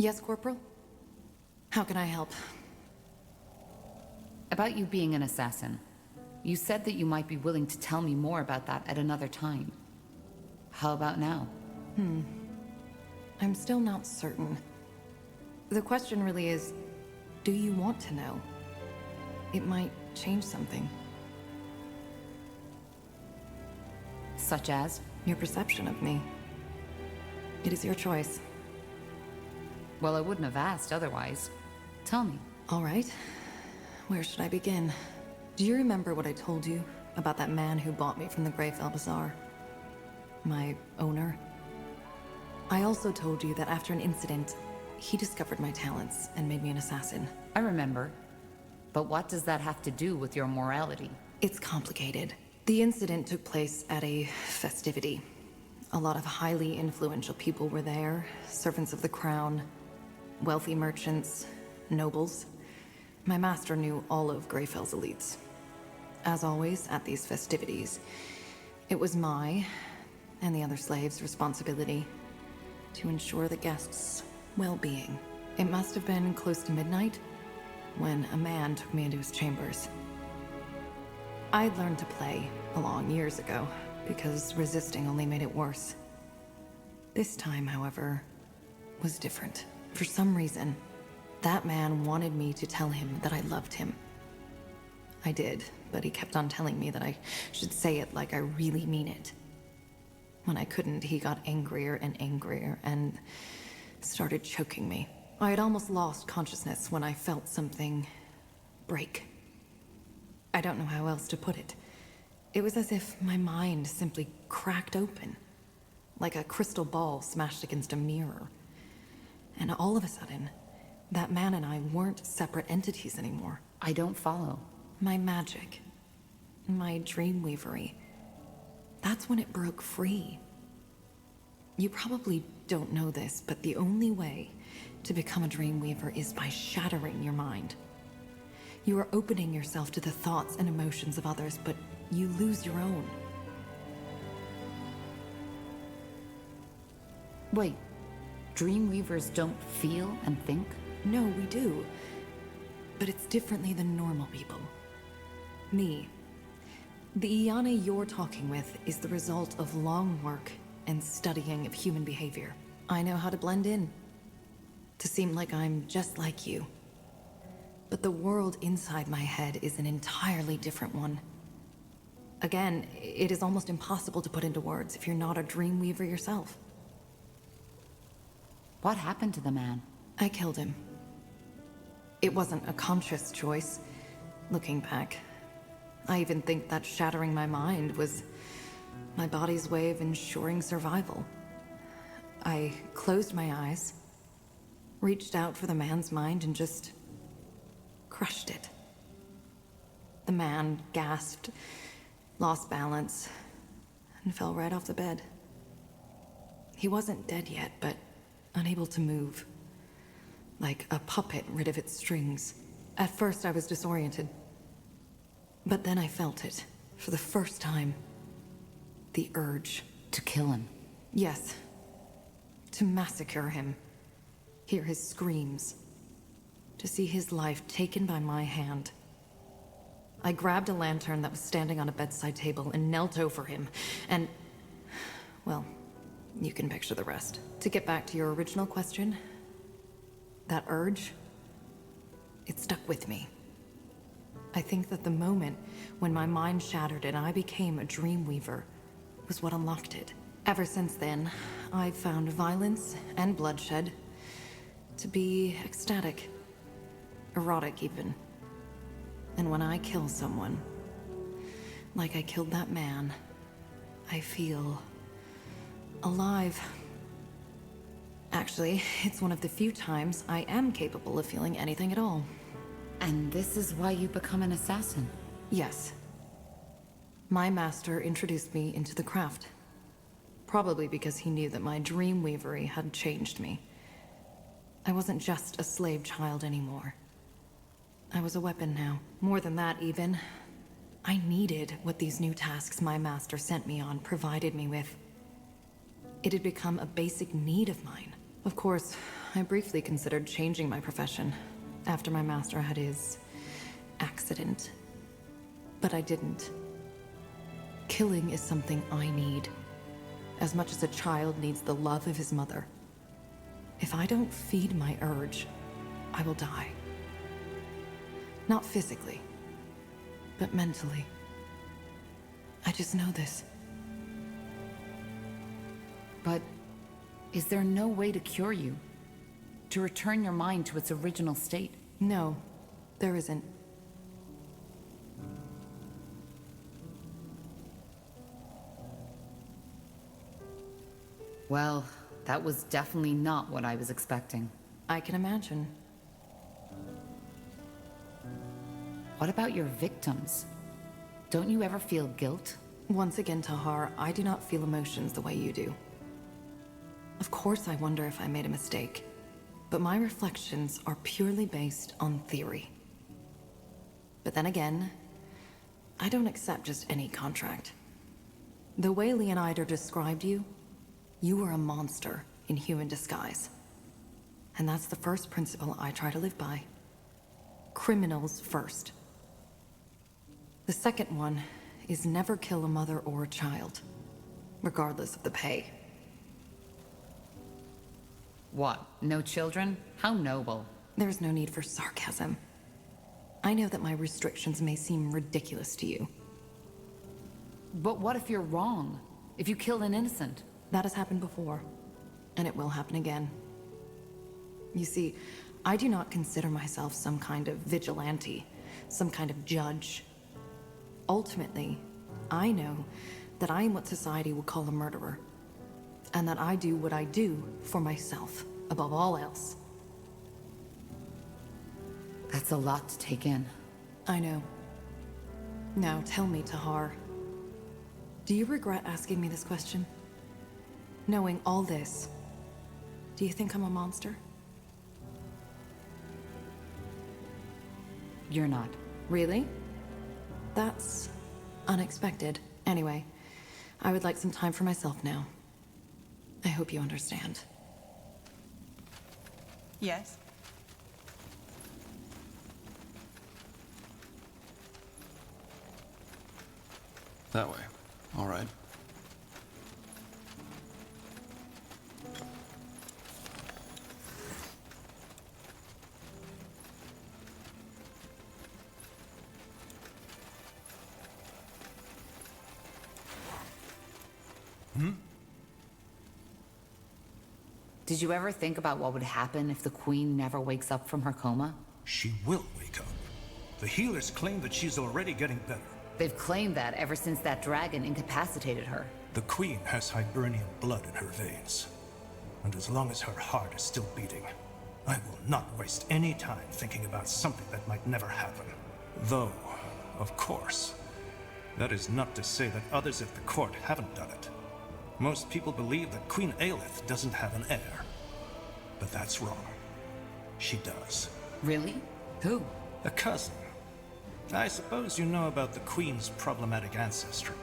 Yes, Corporal? How can I help? About you being an assassin. You said that you might be willing to tell me more about that at another time. How about now? I'm still not certain. The question really is, do you want to know? It might change something. Such as? Your perception of me. It is your choice. Well, I wouldn't have asked otherwise. Tell me. All right. Where should I begin? Do you remember what I told you about that man who bought me from the Greyfell Bazaar? My owner? I also told you that after an incident, he discovered my talents and made me an assassin. I remember. But what does that have to do with your morality? It's complicated. The incident took place at a festivity. A lot of highly influential people were there, servants of the crown, wealthy merchants, nobles. My master knew all of Greyfell's elites. As always, at these festivities, it was my and the other slaves' responsibility to ensure the guests' well-being. It must have been close to midnight when a man took me into his chambers. I'd learned to play along years ago, because resisting only made it worse. This time, however, was different. For some reason, that man wanted me to tell him that I loved him. I did, but he kept on telling me that I should say it like I really mean it. When I couldn't, he got angrier and started choking me. I had almost lost consciousness when I felt something break. I don't know how else to put it. It was as if my mind simply cracked open, like a crystal ball smashed against a mirror. And all of a sudden, that man and I weren't separate entities anymore. I don't follow. My magic, my dreamweavery, that's when it broke free. You probably don't know this, but the only way to become a dreamweaver is by shattering your mind. You are opening yourself to the thoughts and emotions of others, but you lose your own. Wait, Dreamweavers don't feel and think? No, we do. But it's differently than normal people. Me. The Iane you're talking with is the result of long work and studying of human behavior. I know how to blend in, to seem like I'm just like you. But the world inside my head is an entirely different one. Again, it is almost impossible to put into words if you're not a dreamweaver yourself. What happened to the man? I killed him. It wasn't a conscious choice, looking back. I even think that shattering my mind was my body's way of ensuring survival. I closed my eyes, reached out for the man's mind, and just crushed it. The man gasped, lost balance, and fell right off the bed. He wasn't dead yet, but unable to move, like a puppet rid of its strings. At first, I was disoriented, but then I felt it, for the first time. The urge. To kill him? Yes. To massacre him. Hear his screams. To see his life taken by my hand. I grabbed a lantern that was standing on a bedside table and knelt over him, and... well, you can picture the rest. To get back to your original question, that urge, it stuck with me. I think that the moment when my mind shattered and I became a dreamweaver was what unlocked it. Ever since then, I've found violence and bloodshed to be ecstatic, erotic even. And when I kill someone, like I killed that man, I feel alive. Actually, it's one of the few times I am capable of feeling anything at all. And this is why you become an assassin? Yes. My master introduced me into the craft. Probably because he knew that my dreamweavery had changed me. I wasn't just a slave child anymore. I was a weapon now. More than that, even. I needed what these new tasks my master sent me on provided me with. It had become a basic need of mine. Of course, I briefly considered changing my profession after my master had his accident. But I didn't. Killing is something I need, as much as a child needs the love of his mother. If I don't feed my urge, I will die. Not physically, but mentally. I just know this. But is there no way to cure you? To return your mind to its original state? No, there isn't. Well, that was definitely not what I was expecting. I can imagine. What about your victims? Don't you ever feel guilt? Once again, Tahar, I do not feel emotions the way you do. Of course I wonder if I made a mistake, but my reflections are purely based on theory. But then again, I don't accept just any contract. The way Leonidas described you, you were a monster in human disguise. And that's the first principle I try to live by. Criminals first. The second one is never kill a mother or a child, regardless of the pay. What, no children? How noble. There's no need for sarcasm. I know that my restrictions may seem ridiculous to you. But what if you're wrong? If you kill an innocent? That has happened before, and it will happen again. You see, I do not consider myself some kind of vigilante, some kind of judge. Ultimately, I know that I am what society would call a murderer, and that I do what I do for myself, above all else. That's a lot to take in. I know. Now tell me, Tahar, do you regret asking me this question? Knowing all this, do you think I'm a monster? You're not. Really? That's unexpected. Anyway, I would like some time for myself now. I hope you understand. Yes. That way. All right. Did you ever think about what would happen if the Queen never wakes up from her coma? She will wake up. The healers claim that she's already getting better. They've claimed that ever since that dragon incapacitated her. The Queen has Hibernian blood in her veins. And as long as her heart is still beating, I will not waste any time thinking about something that might never happen. Though, of course, that is not to say that others at the court haven't done it. Most people believe that Queen Aelith doesn't have an heir. But that's wrong. She does. Really? Who? A cousin. I suppose you know about the Queen's problematic ancestry.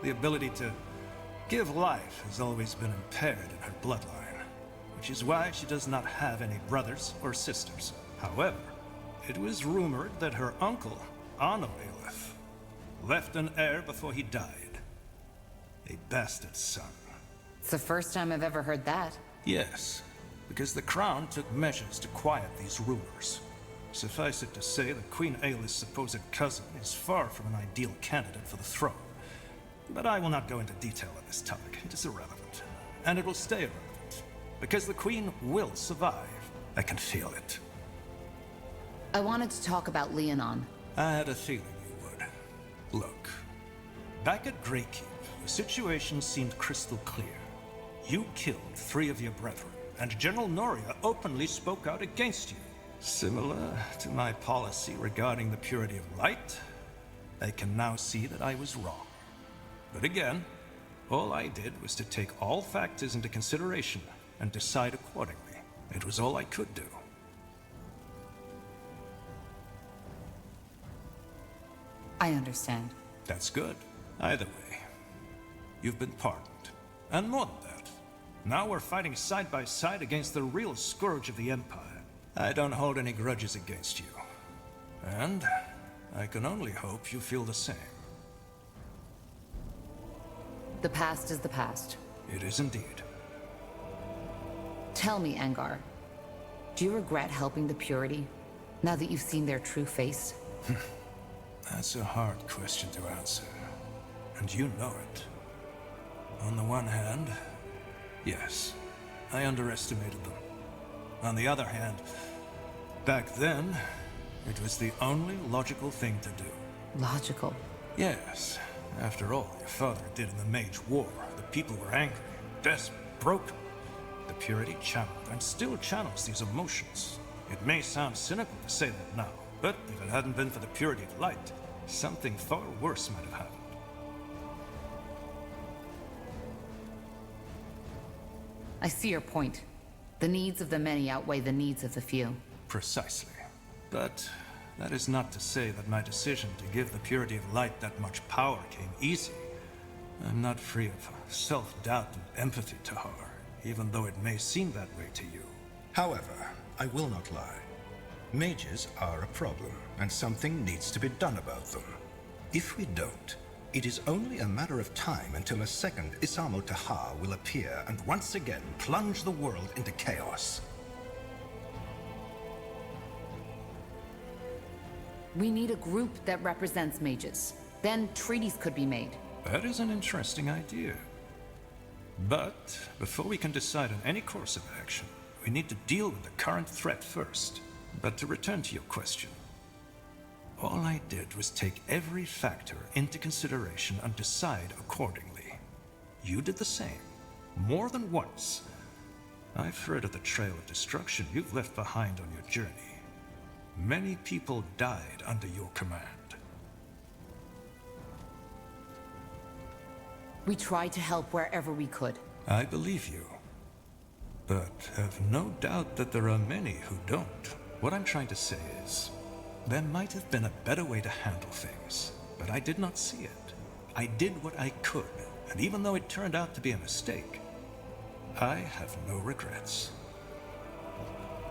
The ability to give life has always been impaired in her bloodline, which is why she does not have any brothers or sisters. However, it was rumored that her uncle, Anno Aelith, left an heir before he died. A bastard son. It's the first time I've ever heard that. Yes, because the Crown took measures to quiet these rumors. Suffice it to say that Queen Aelith's supposed cousin is far from an ideal candidate for the throne. But I will not go into detail on this topic. It is irrelevant. And it will stay irrelevant. Because the Queen will survive. I can feel it. I wanted to talk about Leonon. I had a feeling you would. Look, back at Greykeep, the situation seemed crystal clear. You killed 3 of your brethren, and General Noria openly spoke out against you. Similar to my policy regarding the purity of light, I can now see that I was wrong. But again, all I did was to take all factors into consideration and decide accordingly. It was all I could do. I understand. That's good. Either way, you've been pardoned. And more than that, Now we're fighting side by side against the real scourge of the Empire. I don't hold any grudges against you. And I can only hope you feel the same. The past is the past. It is indeed. Tell me, Angar, do you regret helping the Purity, now that you've seen their true face? That's a hard question to answer. And you know it. On the one hand, yes, I underestimated them. On the other hand, back then, it was the only logical thing to do. Logical. Yes. After all, your father did in the Mage War. The people were angry, desperate, broken. The Purity channeled and still channels these emotions. It may sound cynical to say that now, but if it hadn't been for the Purity of Light, something far worse might have happened. I see your point. The needs of the many outweigh the needs of the few. Precisely. But that is not to say that my decision to give the Purity of Light that much power came easy. I'm not free of self-doubt and empathy, Tahar, even though it may seem that way to you. However, I will not lie. Mages are a problem, and something needs to be done about them. If we don't, it is only a matter of time until a second Isamo Tahar will appear and once again plunge the world into chaos. We need a group that represents mages. Then treaties could be made. That is an interesting idea. But before we can decide on any course of action, we need to deal with the current threat first. But to return to your question, all I did was take every factor into consideration and decide accordingly. You did the same, more than once. I've heard of the trail of destruction you've left behind on your journey. Many people died under your command. We tried to help wherever we could. I believe you. But have no doubt that there are many who don't. What I'm trying to say is, there might have been a better way to handle things, but I did not see it. I did what I could, and even though it turned out to be a mistake, I have no regrets.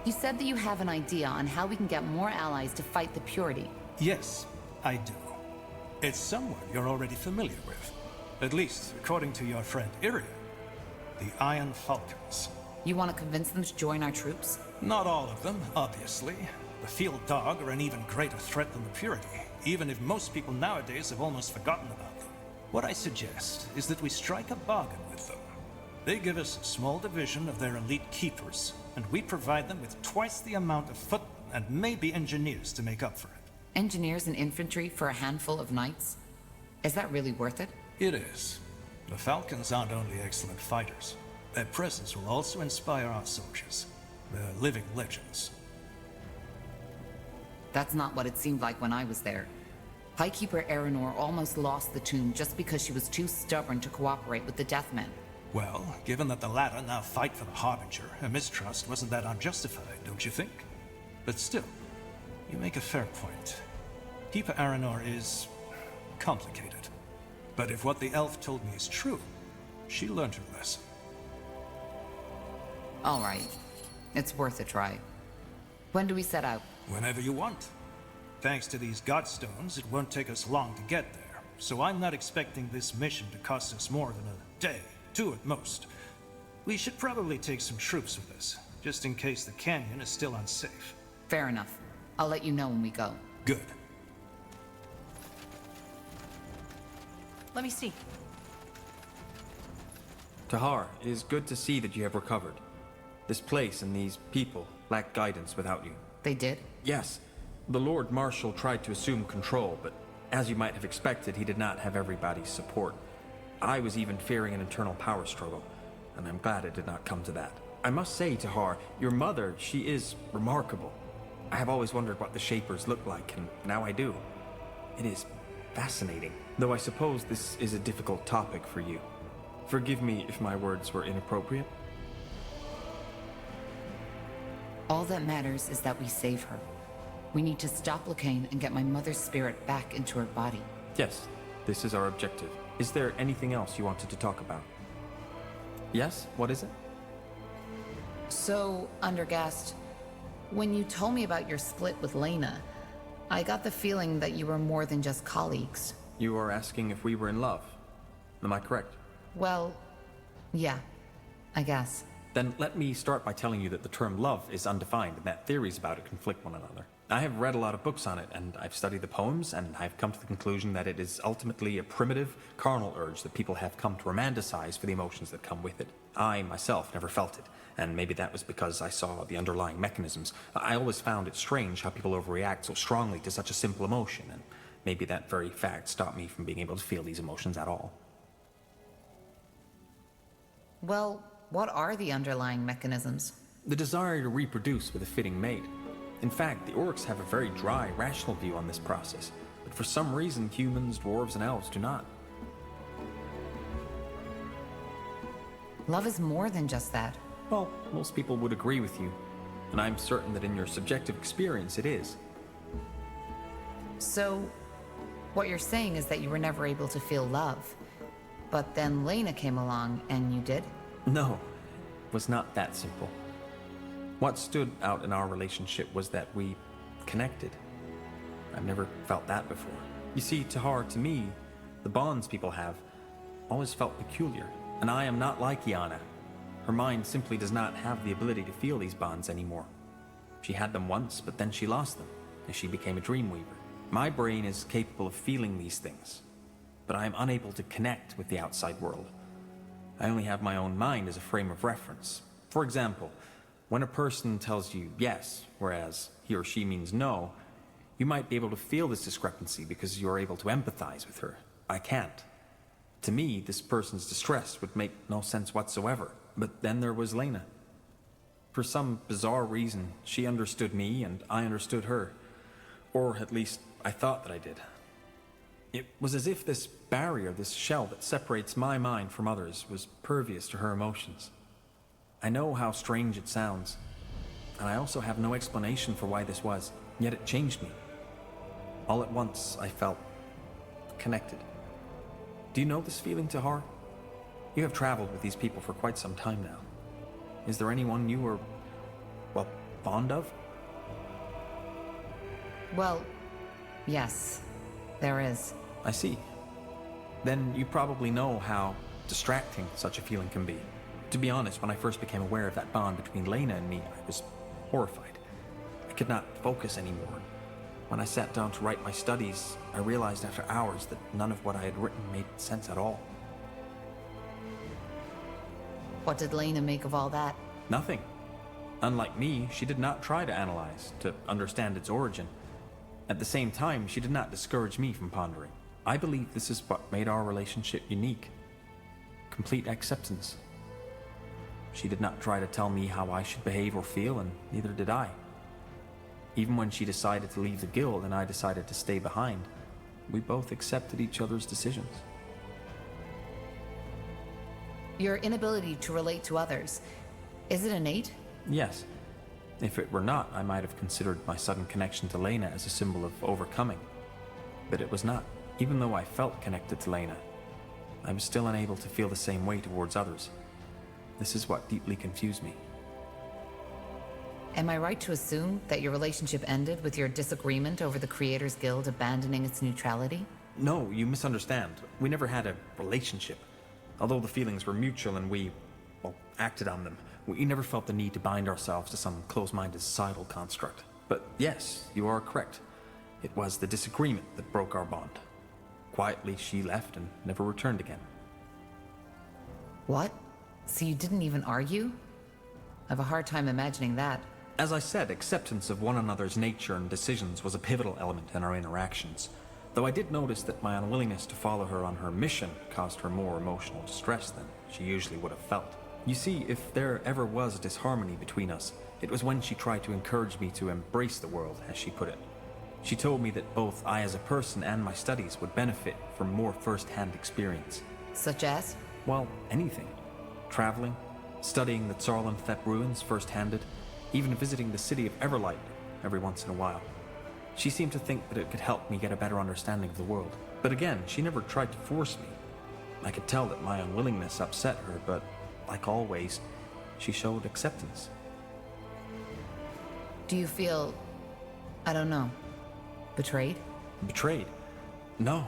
You said that you have an idea on how we can get more allies to fight the Purity. Yes, I do. It's someone you're already familiar with. At least, according to your friend Iria. The Iron Falcons. You want to convince them to join our troops? Not all of them, obviously. The Field Dog are an even greater threat than the Purity, even if most people nowadays have almost forgotten about them. What I suggest is that we strike a bargain with them. They give us a small division of their elite keepers, and we provide them with twice the amount of footmen and maybe engineers to make up for it. Engineers and infantry for a handful of knights? Is that really worth it? It is. The Falcons aren't only excellent fighters. Their presence will also inspire our soldiers. They're living legends. That's not what it seemed like when I was there. Highkeeper Erenor almost lost the tomb just because she was too stubborn to cooperate with the Deathmen. Well, given that the latter now fight for the Harbinger, her mistrust wasn't that unjustified, don't you think? But still, you make a fair point. Keeper Erenor is complicated. But if what the elf told me is true, she learned her lesson. All right. It's worth a try. When do we set out? Whenever you want. Thanks to these Godstones, it won't take us long to get there. So I'm not expecting this mission to cost us more than a day, 2 at most. We should probably take some troops with us, just in case the canyon is still unsafe. Fair enough. I'll let you know when we go. Good. Let me see. Tahar, it is good to see that you have recovered. This place and these people lack guidance without you. They did? Yes. The Lord Marshal tried to assume control, but as you might have expected, he did not have everybody's support. I was even fearing an internal power struggle, and I'm glad it did not come to that. I must say, Tahar, your mother, she is remarkable. I have always wondered what the Shapers look like, and now I do. It is fascinating, though I suppose this is a difficult topic for you. Forgive me if my words were inappropriate. All that matters is that we save her. We need to stop Locane and get my mother's spirit back into her body. Yes, this is our objective. Is there anything else you wanted to talk about? Yes? What is it? So, Undergast, when you told me about your split with Lena, I got the feeling that you were more than just colleagues. You are asking if we were in love. Am I correct? Well, yeah, I guess. Then let me start by telling you that the term love is undefined and that theories about it conflict one another. I have read a lot of books on it, and I've studied the poems, and I've come to the conclusion that it is ultimately a primitive, carnal urge that people have come to romanticize for the emotions that come with it. I, myself, never felt it, and maybe that was because I saw the underlying mechanisms. I always found it strange how people overreact so strongly to such a simple emotion, and maybe that very fact stopped me from being able to feel these emotions at all. Well, what are the underlying mechanisms? The desire to reproduce with a fitting mate. In fact, the orcs have a very dry, rational view on this process, but for some reason humans, dwarves, and elves do not. Love is more than just that. Well, most people would agree with you, and I'm certain that in your subjective experience it is. So, what you're saying is that you were never able to feel love, but then Lena came along and you did? No, it was not that simple. What stood out in our relationship was that we connected. I've never felt that before. You see, Tahar, to me, the bonds people have always felt peculiar, and I am not like Iana. Her mind simply does not have the ability to feel these bonds anymore. She had them once, but then she lost them, as she became a dreamweaver. My brain is capable of feeling these things, but I am unable to connect with the outside world. I only have my own mind as a frame of reference. For example, when a person tells you yes, whereas he or she means no, you might be able to feel this discrepancy because you are able to empathize with her. I can't. To me, this person's distress would make no sense whatsoever. But then there was Lena. For some bizarre reason, she understood me and I understood her. Or at least, I thought that I did. It was as if this barrier, this shell that separates my mind from others, was pervious to her emotions. I know how strange it sounds, and I also have no explanation for why this was, yet it changed me. All at once, I felt connected. Do you know this feeling, Tahar? You have traveled with these people for quite some time now. Is there anyone you are, well, fond of? Well, yes, there is. I see. Then you probably know how distracting such a feeling can be. To be honest, when I first became aware of that bond between Lena and me, I was horrified. I could not focus anymore. When I sat down to write my studies, I realized after hours that none of what I had written made sense at all. What did Lena make of all that? Nothing. Unlike me, she did not try to analyze, to understand its origin. At the same time, she did not discourage me from pondering. I believe this is what made our relationship unique. Complete acceptance. She did not try to tell me how I should behave or feel, and neither did I. Even when she decided to leave the guild and I decided to stay behind, we both accepted each other's decisions. Your inability to relate to others, is it innate? Yes. If it were not, I might have considered my sudden connection to Lena as a symbol of overcoming. But it was not. Even though I felt connected to Lena, I was still unable to feel the same way towards others. This is what deeply confused me. Am I right to assume that your relationship ended with your disagreement over the Creators Guild abandoning its neutrality? No, you misunderstand. We never had a relationship. Although the feelings were mutual and we, well, acted on them, we never felt the need to bind ourselves to some close-minded societal construct. But yes, you are correct. It was the disagreement that broke our bond. Quietly, she left and never returned again. What? So you didn't even argue? I have a hard time imagining that. As I said, acceptance of one another's nature and decisions was a pivotal element in our interactions. Though I did notice that my unwillingness to follow her on her mission caused her more emotional distress than she usually would have felt. You see, if there ever was a disharmony between us, it was when she tried to encourage me to embrace the world, as she put it. She told me that both I as a person and my studies would benefit from more first-hand experience. Such as? Well, anything. Traveling, studying the Tsarlanthep ruins first-handed, even visiting the city of Everlight every once in a while. She seemed to think that it could help me get a better understanding of the world. But again, she never tried to force me. I could tell that my unwillingness upset her, but like always, she showed acceptance. Do you feel, I don't know, betrayed? Betrayed? No.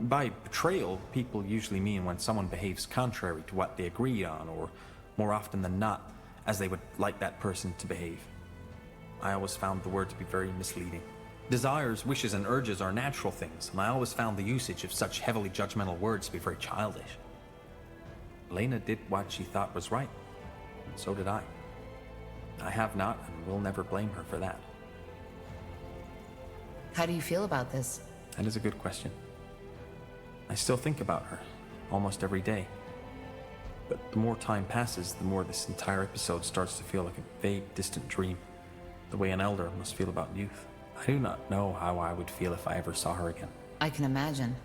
By betrayal, people usually mean when someone behaves contrary to what they agreed on, or more often than not, as they would like that person to behave. I always found the word to be very misleading. Desires, wishes, and urges are natural things, and I always found the usage of such heavily judgmental words to be very childish. Elena did what she thought was right, and so did I. I have not and will never blame her for that. How do you feel about this? That is a good question. I still think about her, almost every day. But the more time passes, the more this entire episode starts to feel like a vague, distant dream, the way an elder must feel about youth. I do not know how I would feel if I ever saw her again. I can imagine.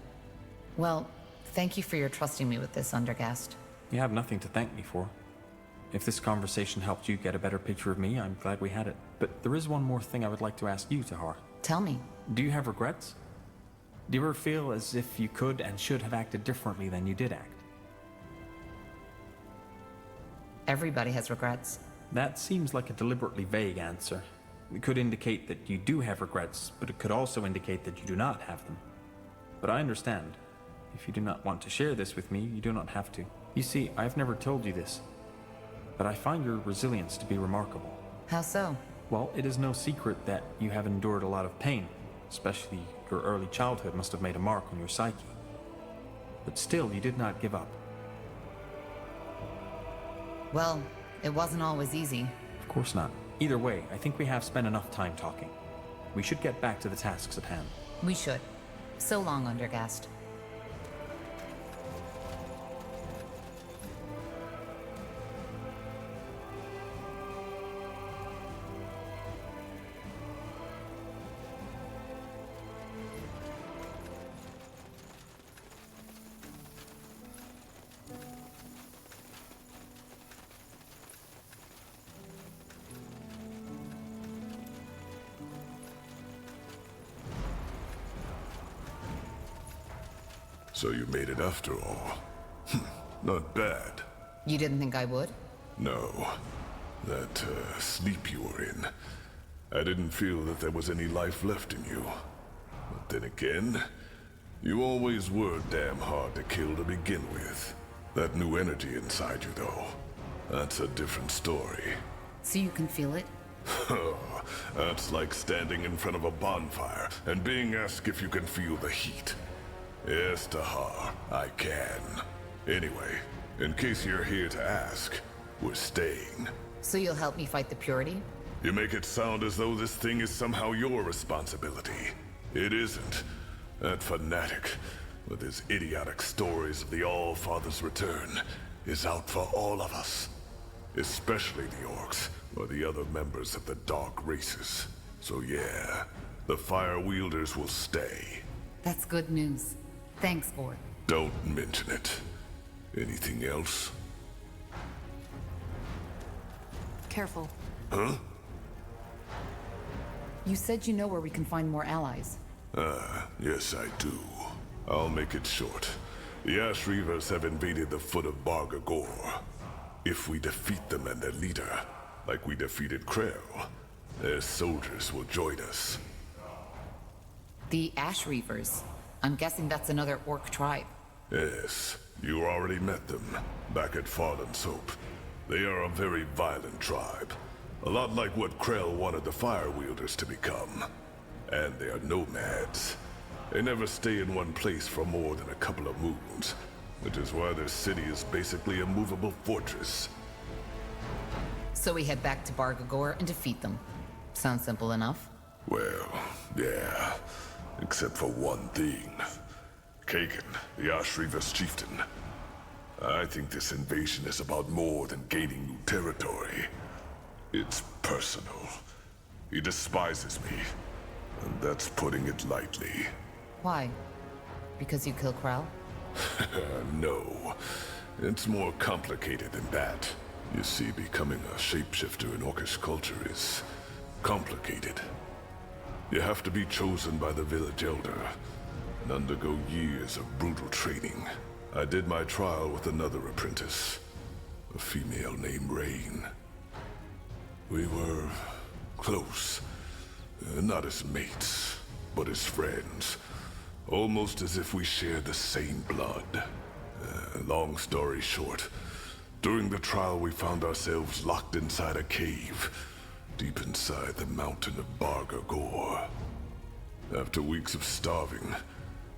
Well, thank you for your trusting me with this, Undergast. You have nothing to thank me for. If this conversation helped you get a better picture of me, I'm glad we had it. But there is one more thing I would like to ask you, Tahar. Tell me. Do you have regrets? Do you ever feel as if you could and should have acted differently than you did act? Everybody has regrets. That seems like a deliberately vague answer. It could indicate that you do have regrets, but it could also indicate that you do not have them. But I understand. If you do not want to share this with me, you do not have to. You see, I've never told you this, but I find your resilience to be remarkable. How so? Well, it is no secret that you have endured a lot of pain, especially your early childhood must have made a mark on your psyche. But still, you did not give up. Well, it wasn't always easy. Of course not. Either way, I think we have spent enough time talking. We should get back to the tasks at hand. We should. So long, Undergast. So you made it after all. Not bad. You didn't think I would? No. That sleep you were in. I didn't feel that there was any life left in you. But then again, you always were damn hard to kill to begin with. That new energy inside you, though, that's a different story. So you can feel it? That's like standing in front of a bonfire and being asked if you can feel the heat. Yes, Tahar, I can. Anyway, in case you're here to ask, we're staying. So you'll help me fight the Purity? You make it sound as though this thing is somehow your responsibility. It isn't. That fanatic, with his idiotic stories of the All-Father's return, is out for all of us. Especially the orcs, or the other members of the dark races. So yeah, the Fire Wielders will stay. That's good news. Thanks, Gord. Don't mention it. Anything else? Careful. Huh? You said you know where we can find more allies. Yes I do. I'll make it short. The Ash Reavers have invaded the foot of Bargagor. If we defeat them and their leader, like we defeated Krell, their soldiers will join us. The Ash Reavers. I'm guessing that's another orc tribe. Yes, you already met them, back at Farland's Hope. They are a very violent tribe. A lot like what Krell wanted the Fire Wielders to become. And they are nomads. They never stay in one place for more than a couple of moons, which is why their city is basically a movable fortress. So we head back to Bargagor and defeat them. Sounds simple enough. Well, yeah. Except for one thing. Kagan, the Ash Reavers chieftain. I think this invasion is about more than gaining new territory. It's personal. He despises me. And that's putting it lightly. Why? Because you killed Krell? No. It's more complicated than that. You see, becoming a shapeshifter in Orcish culture is complicated. You have to be chosen by the village elder and undergo years of brutal training. I did my trial with another apprentice. a female named Rain. We were close, not as mates, but as friends, almost as if we shared the same blood. Long story short, during the trial we found ourselves locked inside a cave, deep inside the mountain of Bargagor. After weeks of starving,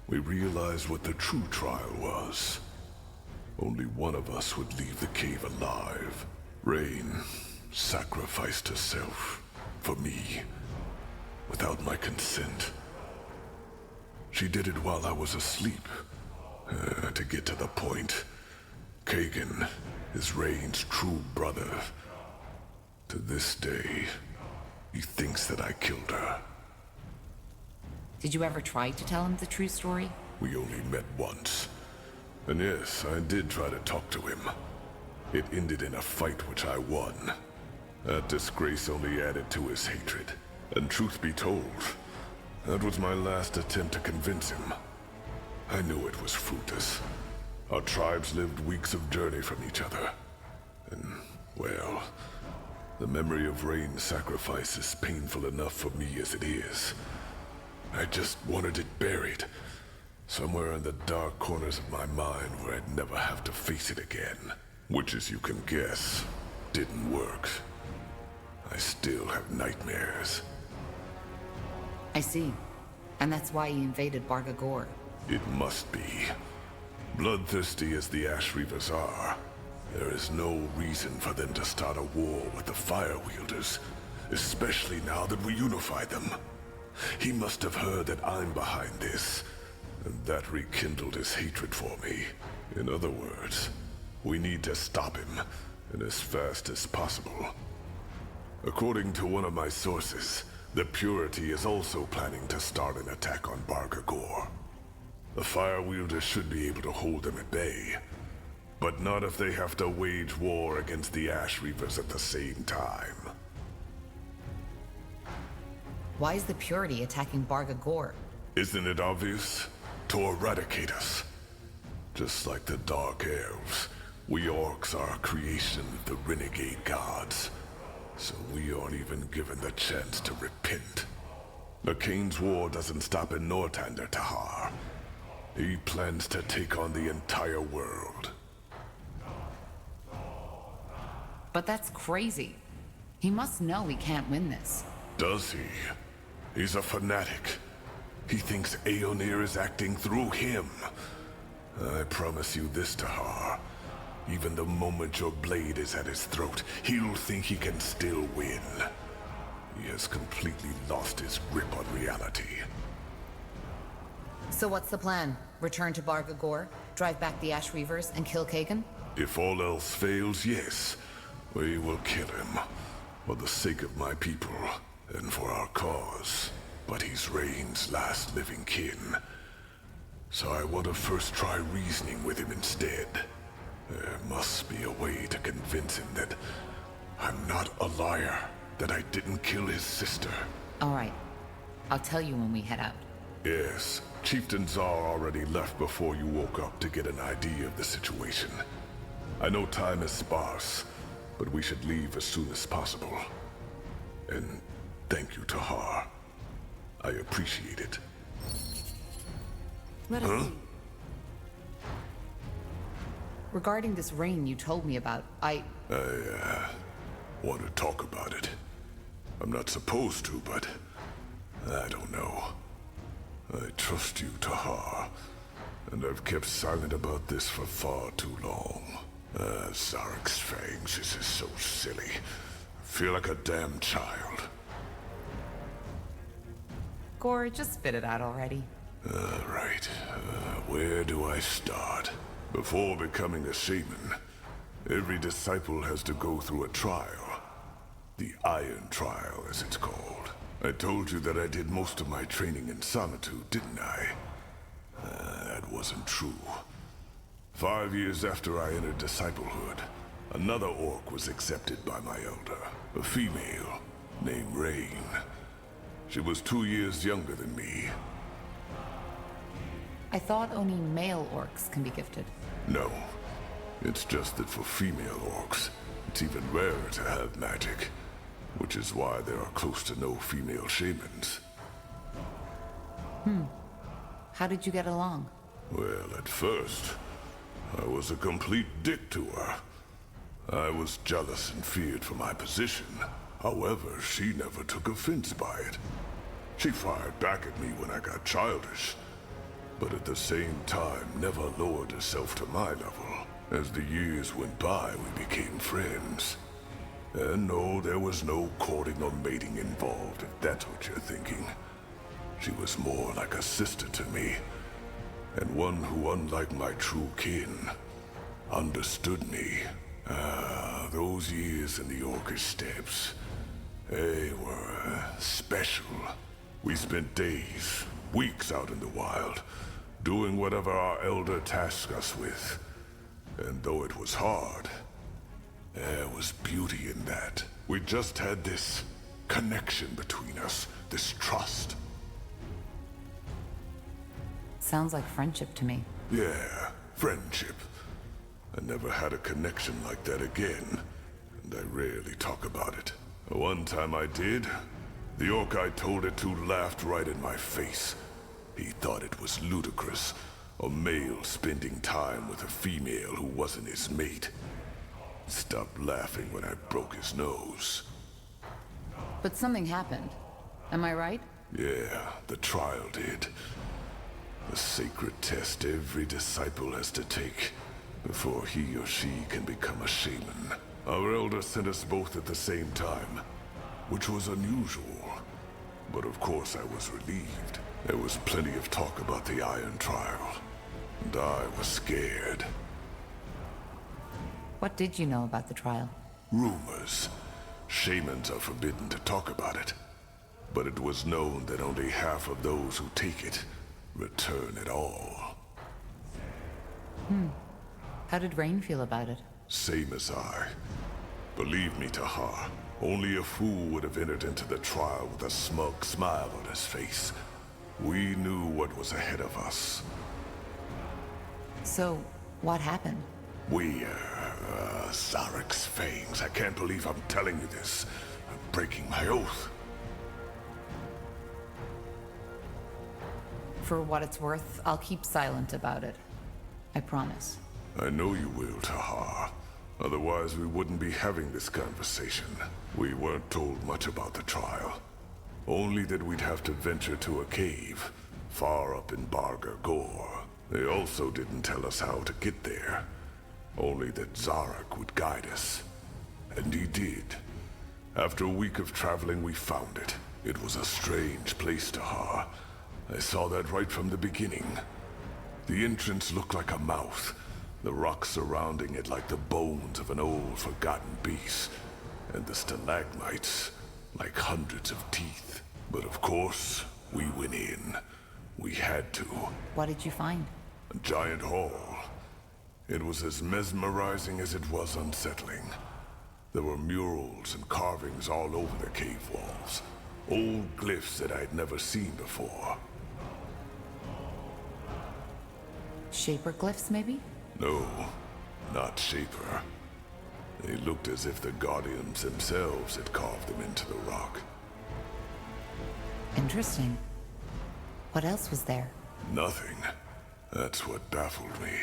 we realized what the true trial was. Only one of us would leave the cave alive. Rain sacrificed herself for me, without my consent. She did it while I was asleep. To get to the point, Kagan is Rain's true brother. To this day, he thinks that I killed her. Did you ever try to tell him the true story? We only met once. And yes, I did try to talk to him. It ended in a fight which I won. That disgrace only added to his hatred. And truth be told, that was my last attempt to convince him. I knew it was fruitless. Our tribes lived weeks of journey from each other. And, well, the memory of Rain's sacrifice is painful enough for me as it is. I just wanted it buried, somewhere in the dark corners of my mind where I'd never have to face it again. Which, as you can guess, didn't work. I still have nightmares. I see. And that's why he invaded Bargagor. It must be. Bloodthirsty as the Ash Reavers are, there is no reason for them to start a war with the Fire Wielders, especially now that we unified them. He must have heard that I'm behind this, and that rekindled his hatred for me. In other words, we need to stop him, and as fast as possible. According to one of my sources, the Purity is also planning to start an attack on Bargagor. The Fire Wielders should be able to hold them at bay, but not if they have to wage war against the Ash Reavers at the same time. Why is the Purity attacking Bargagor? Isn't it obvious? To eradicate us. Just like the Dark Elves, we Orcs are a creation of the renegade gods, so we aren't even given the chance to repent. The Kane's war doesn't stop in Northander, Tahar. He plans to take on the entire world. But that's crazy. He must know he can't win this. Does he? He's a fanatic. He thinks Aeonir is acting through him. I promise you this, Tahar. Even the moment your blade is at his throat, he'll think he can still win. He has completely lost his grip on reality. So what's the plan? Return to Bargagor, drive back the Ash Reavers, and kill Kagan? If all else fails, yes. We will kill him. For the sake of my people, and for our cause. But he's Rain's last living kin. So I want to first try reasoning with him instead. There must be a way to convince him that I'm not a liar, that I didn't kill his sister. All right. I'll tell you when we head out. Yes, Chieftain Czar already left before you woke up to get an idea of the situation. I know time is sparse, but we should leave as soon as possible. And thank you, Tahar. I appreciate it. Let us see. Regarding this rain you told me about, I want to talk about it. I'm not supposed to, but I don't know. I trust you, Tahar, and I've kept silent about this for far too long. Zarek's fangs, this is so silly. I feel like a damn child. Gore, just spit it out already. Right. Where do I start? Before becoming a shaman, every disciple has to go through a trial. The Iron Trial, as it's called. I told you that I did most of my training in solitude, didn't I? That wasn't true. 5 years after I entered disciplehood, another orc was accepted by my elder. A female named Rain. She was 2 years younger than me. I thought only male orcs can be gifted. No. It's just that for female orcs, it's even rarer to have magic, which is why there are close to no female shamans. How did you get along? Well, at first, I was a complete dick to her. I was jealous and feared for my position. However, she never took offense by it. She fired back at me when I got childish, but at the same time never lowered herself to my level. As the years went by, we became friends. And no, there was no courting or mating involved, if that's what you're thinking. She was more like a sister to me, and one who, unlike my true kin, understood me. Those years in the Orcish steppes, they were special. We spent days, weeks out in the wild, doing whatever our elder tasked us with. And though it was hard, there was beauty in that. We just had this connection between us, this trust. Sounds like friendship to me. Yeah, friendship. I never had a connection like that again, and I rarely talk about it. One time I did, the orc I told it to laughed right in my face. He thought it was ludicrous, a male spending time with a female who wasn't his mate. Stopped laughing when I broke his nose. But something happened. Am I right? Yeah, the trial did. The sacred test every disciple has to take before he or she can become a shaman. Our elder sent us both at the same time, which was unusual. But of course I was relieved. There was plenty of talk about the Iron Trial, and I was scared. What did you know about the trial? Rumors. Shamans are forbidden to talk about it. But it was known that only half of those who take it return at all. How did Rain feel about it? Same as I. Believe me, Tahar, only a fool would have entered into the trial with a smug smile on his face. We knew what was ahead of us. So, what happened? Zarek's fangs. I can't believe I'm telling you this. I'm breaking my oath. For what it's worth, I'll keep silent about it. I promise. I know you will, Tahar. Otherwise, we wouldn't be having this conversation. We weren't told much about the trial. Only that we'd have to venture to a cave, far up in Barga Gore. They also didn't tell us how to get there. Only that Zarek would guide us. And he did. After a week of traveling, we found it. It was a strange place, Tahar. I saw that right from the beginning. The entrance looked like a mouth. The rocks surrounding it like the bones of an old, forgotten beast. And the stalagmites like hundreds of teeth. But of course, we went in. We had to. What did you find? A giant hall. It was as mesmerizing as it was unsettling. There were murals and carvings all over the cave walls. Old glyphs that I'd never seen before. Shaper glyphs, maybe? No, not Shaper. They looked as if the Guardians themselves had carved them into the rock. Interesting. What else was there? Nothing. That's what baffled me.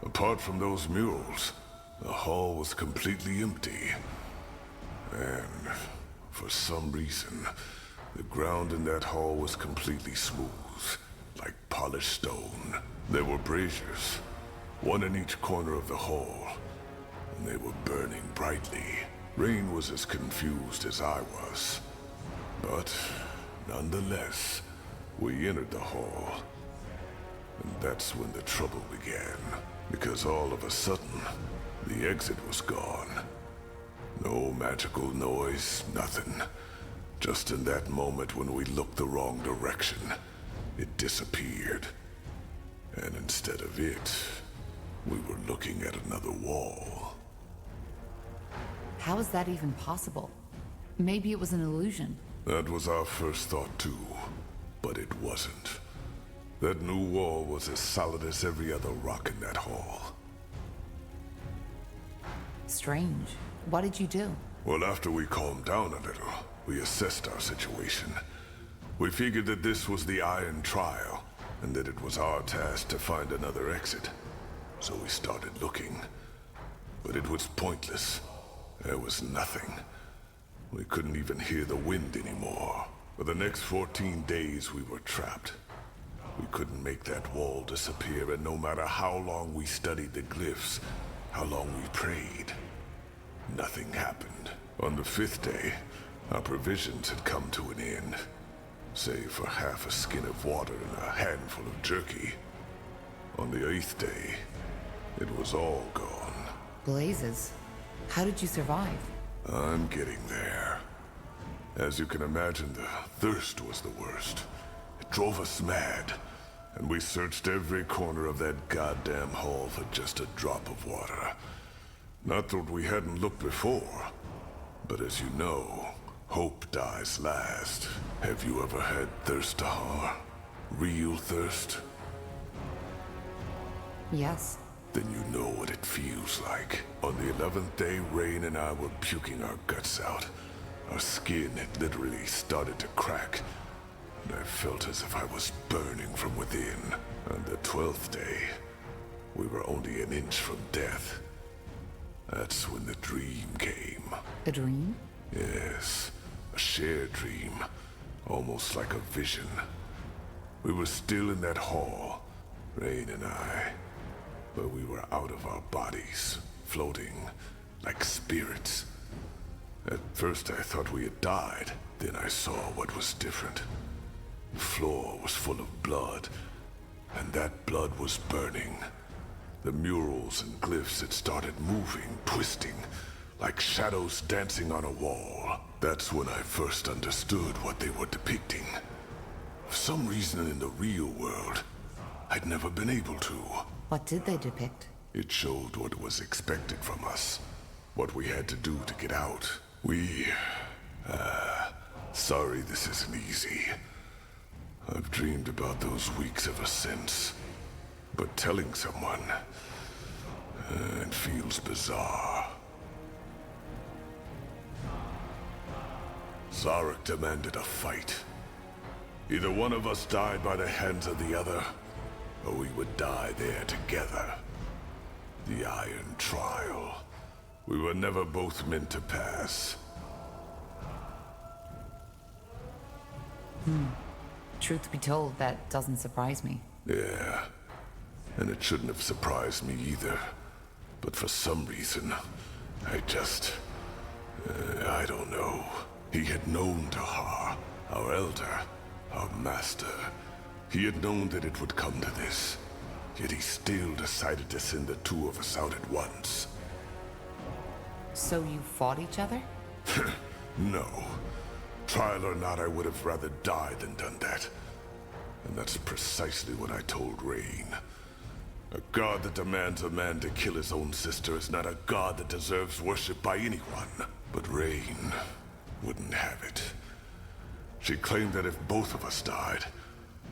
Apart from those murals, the hall was completely empty. And for some reason, the ground in that hall was completely smooth, like polished stone. There were braziers, one in each corner of the hall, and they were burning brightly. Rain was as confused as I was. But nonetheless, we entered the hall. And that's when the trouble began. Because all of a sudden, the exit was gone. No magical noise, nothing. Just in that moment when we looked the wrong direction, it disappeared. And instead of it, we were looking at another wall. How is that even possible? Maybe it was an illusion. That was our first thought too, but it wasn't. That new wall was as solid as every other rock in that hall. strange. What did you do? Well, after we calmed down a little, we assessed our situation. We figured that this was the Iron Trial, and that it was our task to find another exit. So we started looking. But it was pointless. There was nothing. We couldn't even hear the wind anymore. For the next 14 days, we were trapped. We couldn't make that wall disappear, and no matter how long we studied the glyphs, how long we prayed, nothing happened. On the 5th day, our provisions had come to an end, save for half a skin of water and a handful of jerky. On the 8th day, it was all gone. Blazes. How did you survive? I'm getting there. As you can imagine, the thirst was the worst. It drove us mad, and we searched every corner of that goddamn hall for just a drop of water. Not that we hadn't looked before, but as you know, hope dies last. Have you ever had thirst, Tahar? Real thirst? Yes. Then you know what it feels like. On the 11th day, Rain and I were puking our guts out. Our skin had literally started to crack, and I felt as if I was burning from within. On the 12th day, we were only an inch from death. That's when the dream came. A dream? Yes, a shared dream, almost like a vision. We were still in that hall, Rain and I, but we were out of our bodies, floating like spirits. At first I thought we had died, then I saw what was different. The floor was full of blood, and that blood was burning. The murals and glyphs had started moving, twisting, like shadows dancing on a wall. That's when I first understood what they were depicting. For some reason in the real world, I'd never been able to. What did they depict? It showed what was expected from us, what we had to do to get out. Sorry this isn't easy. I've dreamed about those weeks ever since. But telling someone, it feels bizarre. Zarek demanded a fight. Either one of us died by the hands of the other, or we would die there together. The Iron Trial. We were never both meant to pass. Truth be told, that doesn't surprise me. Yeah, and it shouldn't have surprised me either. But for some reason, I don't know. He had known Tahar, our elder, our master. He had known that it would come to this. Yet he still decided to send the two of us out at once. So you fought each other? No. Trial or not, I would have rather died than done that. And that's precisely what I told Rain. A god that demands a man to kill his own sister is not a god that deserves worship by anyone. But Rain wouldn't have it. She claimed that if both of us died,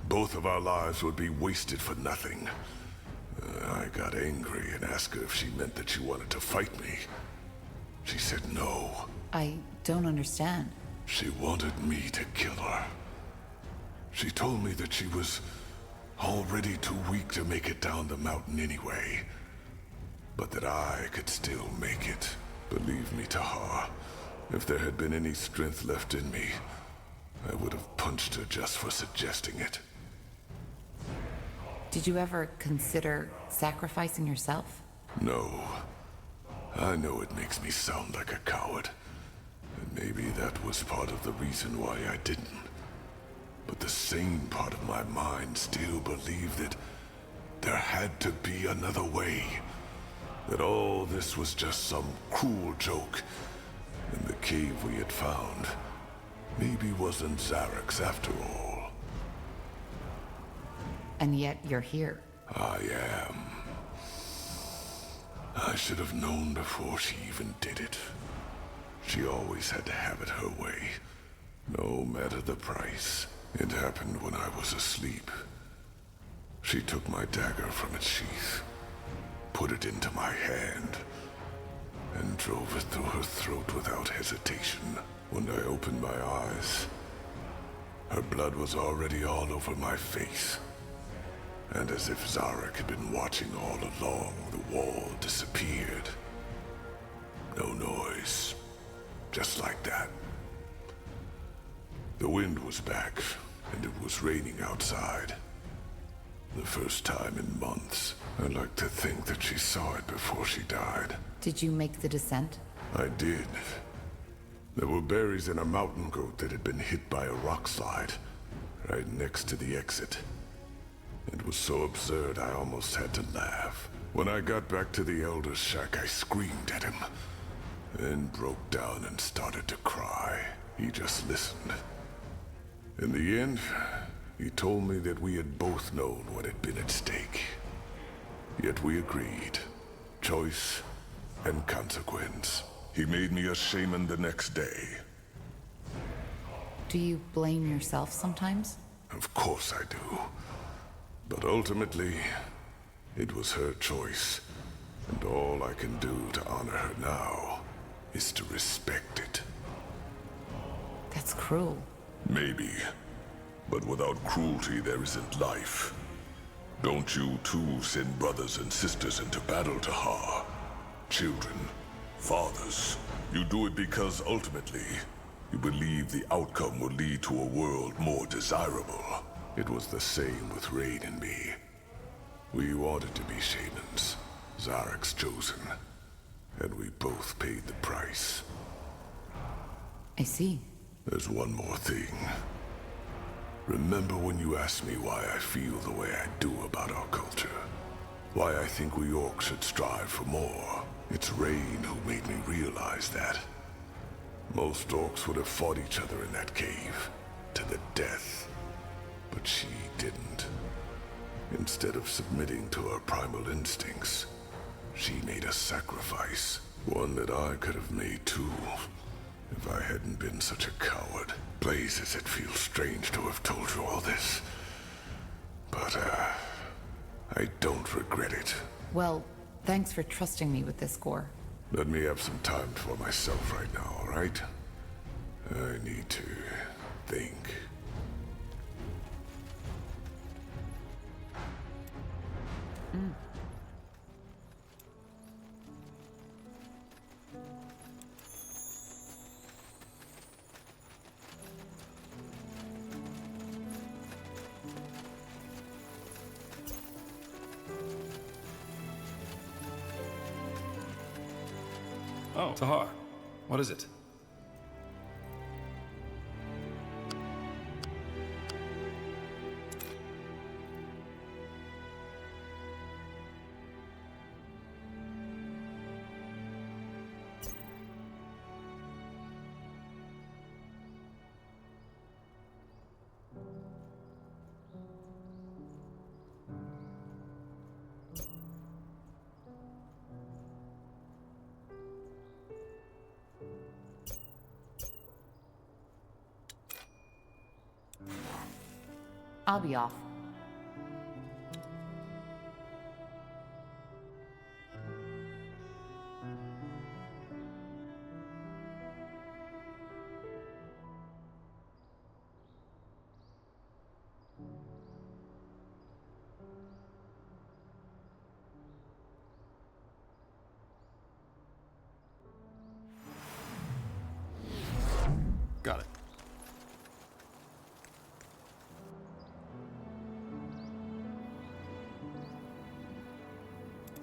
both of our lives would be wasted for nothing. I got angry and asked her if she meant that she wanted to fight me. She said no. I don't understand. She wanted me to kill her. She told me that she was already too weak to make it down the mountain anyway, but that I could still make it. Believe me, Tahar, if there had been any strength left in me, I would have punched her just for suggesting it. Did you ever consider sacrificing yourself? No. I know it makes me sound like a coward, and maybe that was part of the reason why I didn't. But the sane part of my mind still believed that there had to be another way. That all this was just some cruel joke, and the cave we had found maybe wasn't Zarek's after all. And yet you're here. I am. I should have known before she even did it. She always had to have it her way, no matter the price. It happened when I was asleep. She took my dagger from its sheath, put it into my hand, and drove it through her throat without hesitation. When I opened my eyes, her blood was already all over my face. And as if Zarek had been watching all along, the wall disappeared. No noise. Just like that. The wind was back, and it was raining outside. The first time in months. I'd like to think that she saw it before she died. Did you make the descent? I did. There were berries in a mountain goat that had been hit by a rock slide, right next to the exit. It was so absurd I almost had to laugh. When I got back to the Elder's shack, I screamed at him, then broke down and started to cry. He just listened. In the end, he told me that we had both known what had been at stake. Yet we agreed. Choice and consequence. He made me a shaman the next day. Do you blame yourself sometimes? Of course I do. But ultimately, it was her choice. And all I can do to honor her now is to respect it. That's cruel. Maybe. But without cruelty, there isn't life. Don't you too send brothers and sisters into battle, Tahar? Children, fathers. You do it because ultimately, you believe the outcome will lead to a world more desirable. It was the same with Rain and me. We wanted to be shamans, Zarek's chosen, and we both paid the price. I see. There's one more thing. Remember when you asked me why I feel the way I do about our culture? Why I think we orcs should strive for more? It's Rain who made me realize that. Most orcs would have fought each other in that cave, to the death. But she didn't. Instead of submitting to her primal instincts, she made a sacrifice. One that I could have made too, if I hadn't been such a coward. Blazes, it feels strange to have told you all this. But, I don't regret it. Well, thanks for trusting me with this, Gore. Let me have some time for myself right now, all right? I need to think. Oh, Tahar. What is it? I'll be off. Got it.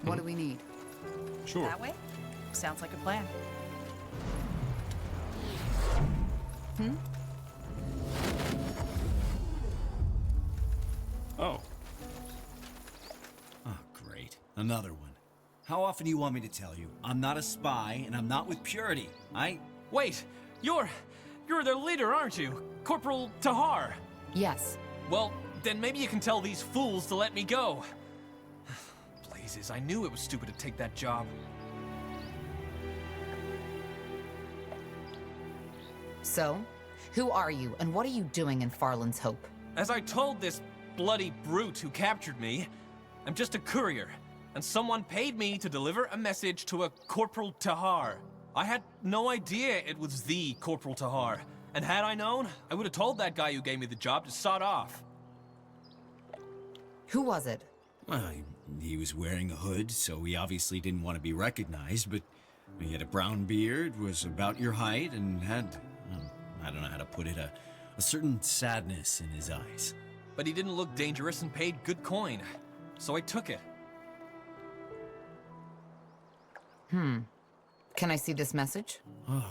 What do we need? Sure. That way? Sounds like a plan. Oh. Oh, great. Another one. How often do you want me to tell you? I'm not a spy, and I'm not with Purity. Wait! You're their leader, aren't you? Corporal Tahar. Yes. Well, then maybe you can tell these fools to let me go. Blazes, I knew it was stupid to take that job. So, who are you, and what are you doing in Farland's Hope? As I told this bloody brute who captured me, I'm just a courier, and someone paid me to deliver a message to a Corporal Tahar. I had no idea it was the Corporal Tahar, and had I known, I would have told that guy who gave me the job to sod off. Who was it? Well, he was wearing a hood, so he obviously didn't want to be recognized, but he had a brown beard, was about your height, and had, I don't know how to put it, a certain sadness in his eyes. But he didn't look dangerous and paid good coin, so I took it. Can I see this message? Oh,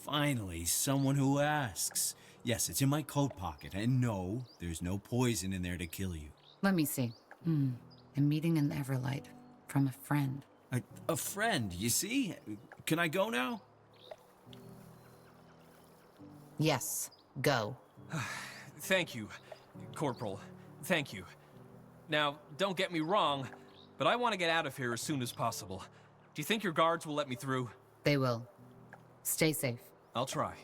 finally, someone who asks. Yes, it's in my coat pocket, and no, there's no poison in there to kill you. Let me see. A meeting in the Everlight. From a friend. A friend, you see? Can I go now? Yes, go. Thank you, Corporal. Thank you. Now, don't get me wrong, but I want to get out of here as soon as possible. Do you think your guards will let me through? They will. Stay safe. I'll try.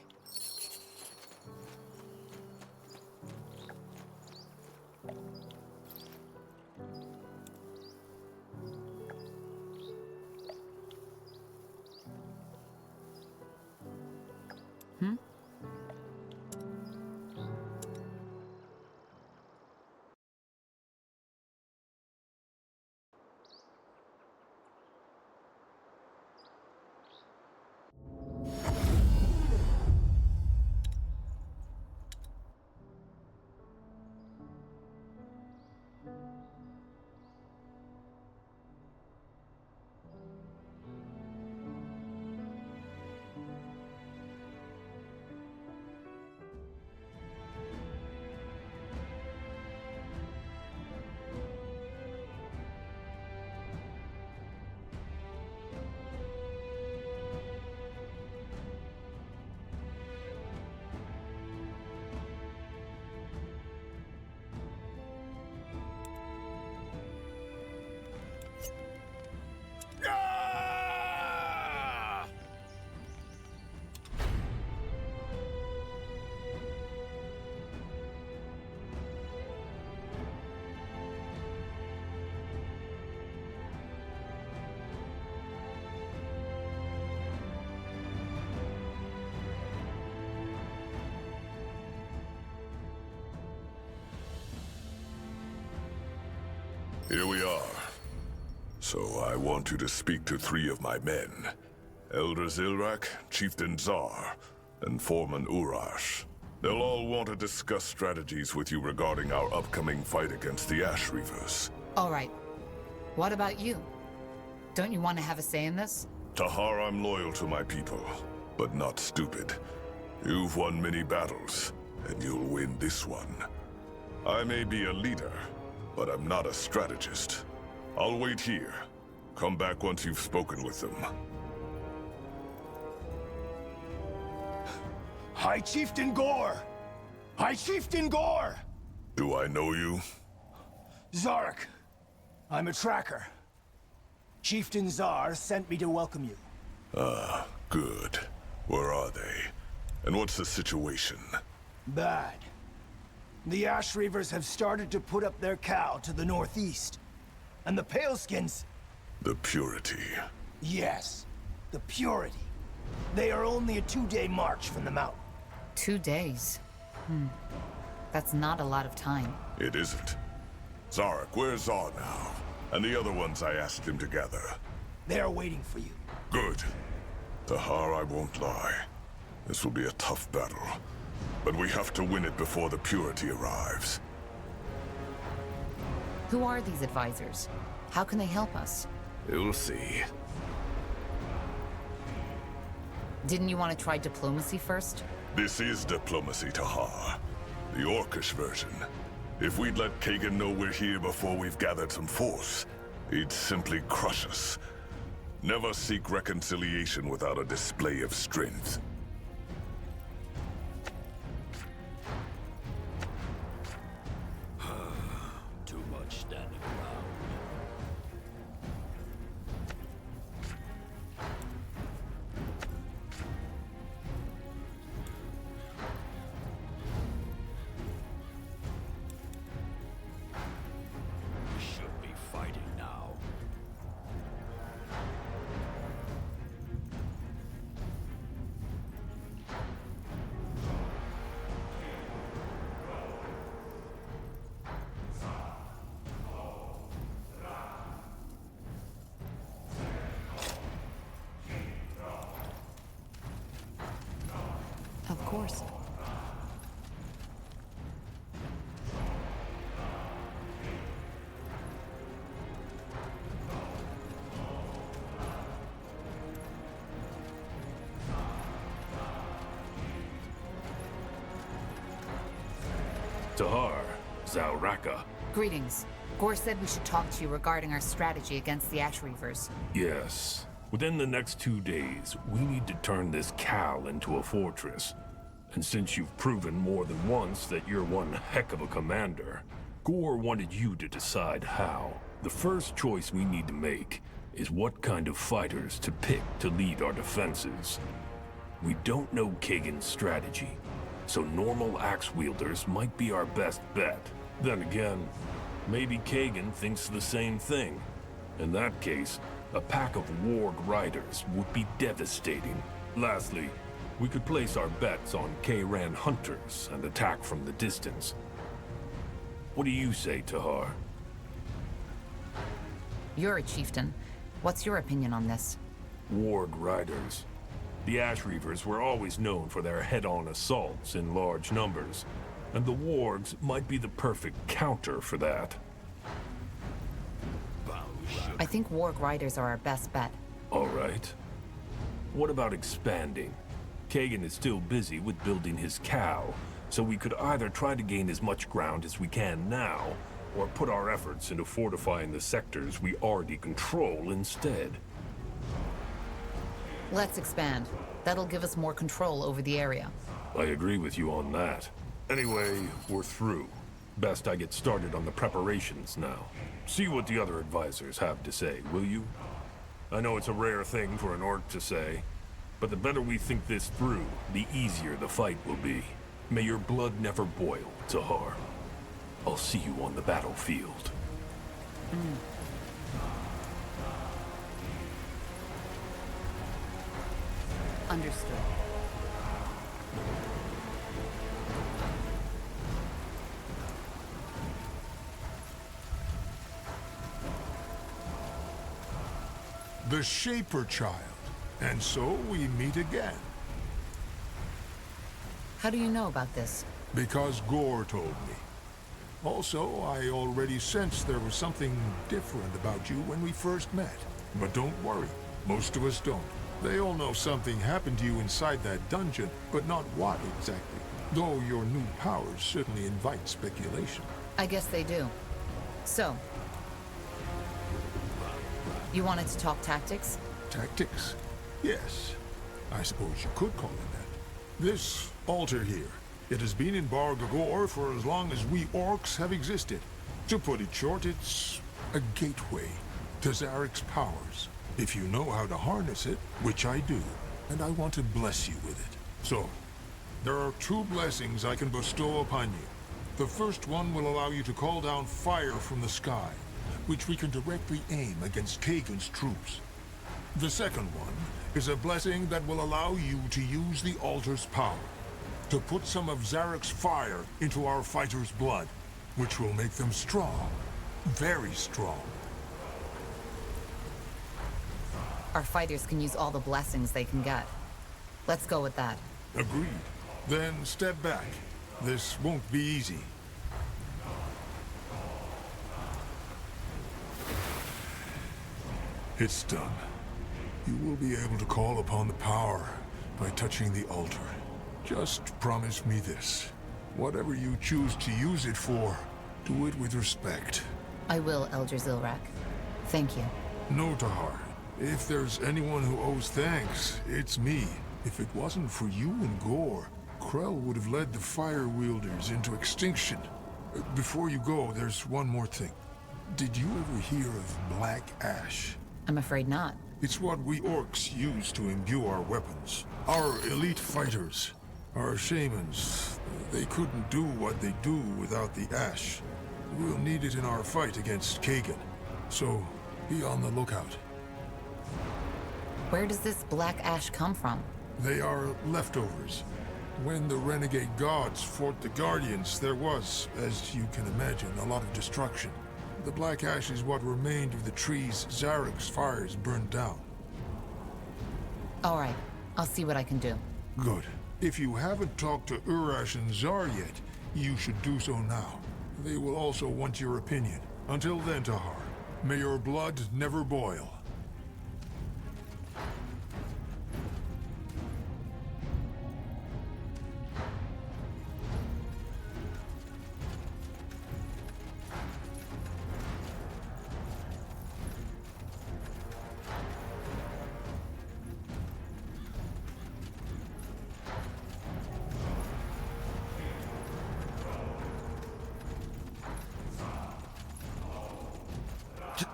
Here we are. So I want you to speak to 3 of my men. Elder Zilrak, Chieftain Zar, and Foreman Urash. They'll all want to discuss strategies with you regarding our upcoming fight against the Ash Reavers. All right. What about you? Don't you want to have a say in this? Tahar, I'm loyal to my people, but not stupid. You've won many battles, and you'll win this one. I may be a leader, but I'm not a strategist. I'll wait here. Come back once you've spoken with them. High Chieftain Gore! High Chieftain Gore! Do I know you? Zarek. I'm a tracker. Chieftain Zar sent me to welcome you. Ah, good. Where are they? And what's the situation? Bad. The Ash Reavers have started to put up their cow to the northeast. And the Paleskins... The Purity. Yes, the Purity. They are only a 2-day march from the mountain. 2 days? That's not a lot of time. It isn't. Zarek, where's Zar now? And the other ones I asked him to gather. They are waiting for you. Good. Tahar, I won't lie. This will be a tough battle. But we have to win it before the Purity arrives. Who are these advisors? How can they help us? You'll see. Didn't you want to try diplomacy first? This is diplomacy, Tahar. The Orcish version. If we'd let Kagan know we're here before we've gathered some force, he'd simply crush us. Never seek reconciliation without a display of strength. Too much standing around. We should be fighting now. course. Tahar, Zauraka. Greetings. Gore said we should talk to you regarding our strategy against the Ash Reavers. Yes. Within the next 2 days, we need to turn this Cal into a fortress. And since you've proven more than once that you're one heck of a commander, Gore wanted you to decide how. The first choice we need to make is what kind of fighters to pick to lead our defenses. We don't know Kagan's strategy, so normal axe wielders might be our best bet. Then again, maybe Kagan thinks the same thing. In that case, a pack of warg riders would be devastating. Lastly, we could place our bets on K-Ran hunters and attack from the distance. What do you say, Tahar? You're a chieftain. What's your opinion on this? Warg riders. The Ash Reavers were always known for their head-on assaults in large numbers, and the wargs might be the perfect counter for that. I think warg riders are our best bet. All right. What about expanding? Kagan is still busy with building his cow, so we could either try to gain as much ground as we can now, or put our efforts into fortifying the sectors we already control instead. Let's expand. That'll give us more control over the area. I agree with you on that. Anyway, we're through. Best I get started on the preparations now. See what the other advisors have to say, will you? I know it's a rare thing for an orc to say, but the better we think this through, the easier the fight will be. May your blood never boil, Tahar. I'll see you on the battlefield. Understood. The Shaper child. And so we meet again. How do you know about this? Because Gore told me. Also, I already sensed there was something different about you when we first met. But don't worry, most of us don't. They all know something happened to you inside that dungeon, but not what exactly. Though your new powers certainly invite speculation. I guess they do. So, you wanted to talk tactics? Tactics? Yes. I suppose you could call it that. This altar here, it has been in Bargagor for as long as we orcs have existed. To put it short, it's a gateway to Zarek's powers. If you know how to harness it, which I do, and I want to bless you with it. So, there are 2 blessings I can bestow upon you. The first one will allow you to call down fire from the sky, which we can directly aim against Kagan's troops. The second one is a blessing that will allow you to use the altar's power, to put some of Zarek's fire into our fighters' blood, which will make them strong, very strong. Our fighters can use all the blessings they can get. Let's go with that. Agreed. Then step back. This won't be easy. It's done. You will be able to call upon the power by touching the altar. Just promise me this. Whatever you choose to use it for, do it with respect. I will, Elder Zilrak. Thank you. No, Tahar. If there's anyone who owes thanks, it's me. If it wasn't for you and Gore, Krell would have led the fire wielders into extinction. Before you go, there's one more thing. Did you ever hear of Black Ash? I'm afraid not. It's what we orcs use to imbue our weapons. Our elite fighters, our shamans, they couldn't do what they do without the ash. We'll need it in our fight against Kagan. So, be on the lookout. Where does this black ash come from? They are leftovers. When the renegade gods fought the Guardians, there was, as you can imagine, a lot of destruction. The black ash is what remained of the trees Zarek's fires burned down. All right. I'll see what I can do. Good. If you haven't talked to Urash and Zar yet, you should do so now. They will also want your opinion. Until then, Tahar, may your blood never boil.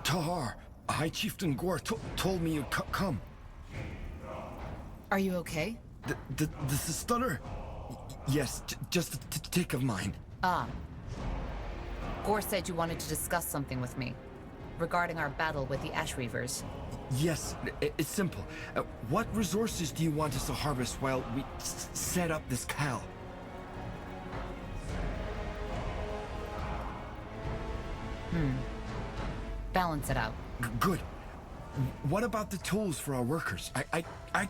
Tahar, High Chieftain Gore told me you'd come. Are you okay? The stutter? Yes, just a tick of mine. Ah. Gore said you wanted to discuss something with me. Regarding our battle with the Ash Reavers. Yes, it's simple. What resources do you want us to harvest while we set up this cal? Balance it out. Good. What about the tools for our workers? I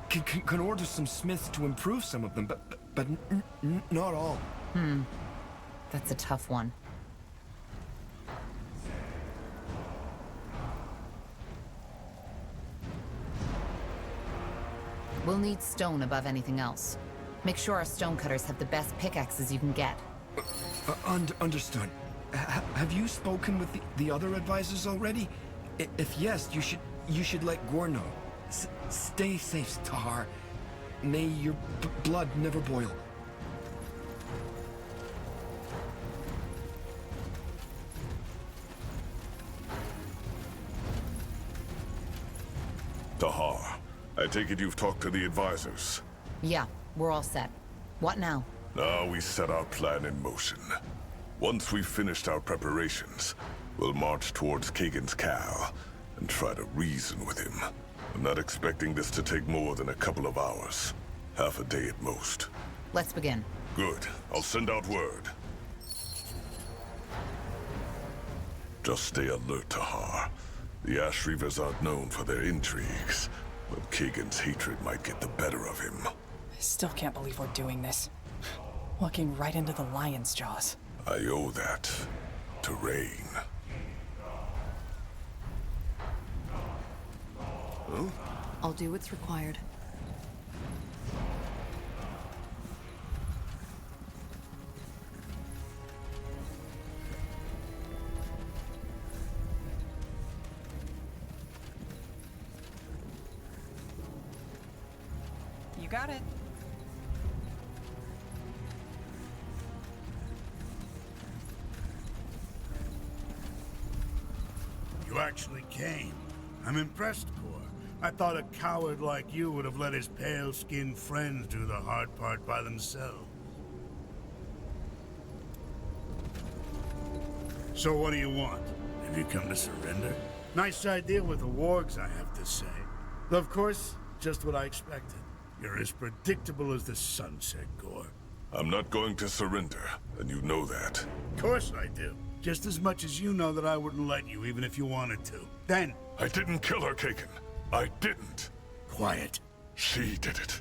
can order some smiths to improve some of them, but not all. That's a tough one. We'll need stone above anything else. Make sure our stonecutters have the best pickaxes you can get. Understood. Have you spoken with the other advisors already? If yes, you should let Gore know. Stay safe, Tahar. May your blood never boil. Tahar, I take it you've talked to the advisors. Yeah, we're all set. What now? Now we set our plan in motion. Once we've finished our preparations, we'll march towards Kagan's Cal and try to reason with him. I'm not expecting this to take more than a couple of hours. Half a day at most. Let's begin. Good. I'll send out word. Just stay alert, Tahar. The Ash Reavers aren't known for their intrigues, but Kagan's hatred might get the better of him. I still can't believe we're doing this. Walking right into the lion's jaws. I owe that to Rain. Huh? I'll do what's required. You got it. You actually came. I'm impressed, Gore. I thought a coward like you would have let his pale-skinned friends do the hard part by themselves. So what do you want? Have you come to surrender? Nice idea with the wargs, I have to say. Though, of course, just what I expected. You're as predictable as the sunset, Gore. I'm not going to surrender, and you know that. Of course I do. Just as much as you know that I wouldn't let you, even if you wanted to. Then... I didn't kill her, Kagan. I didn't. Quiet. She did it.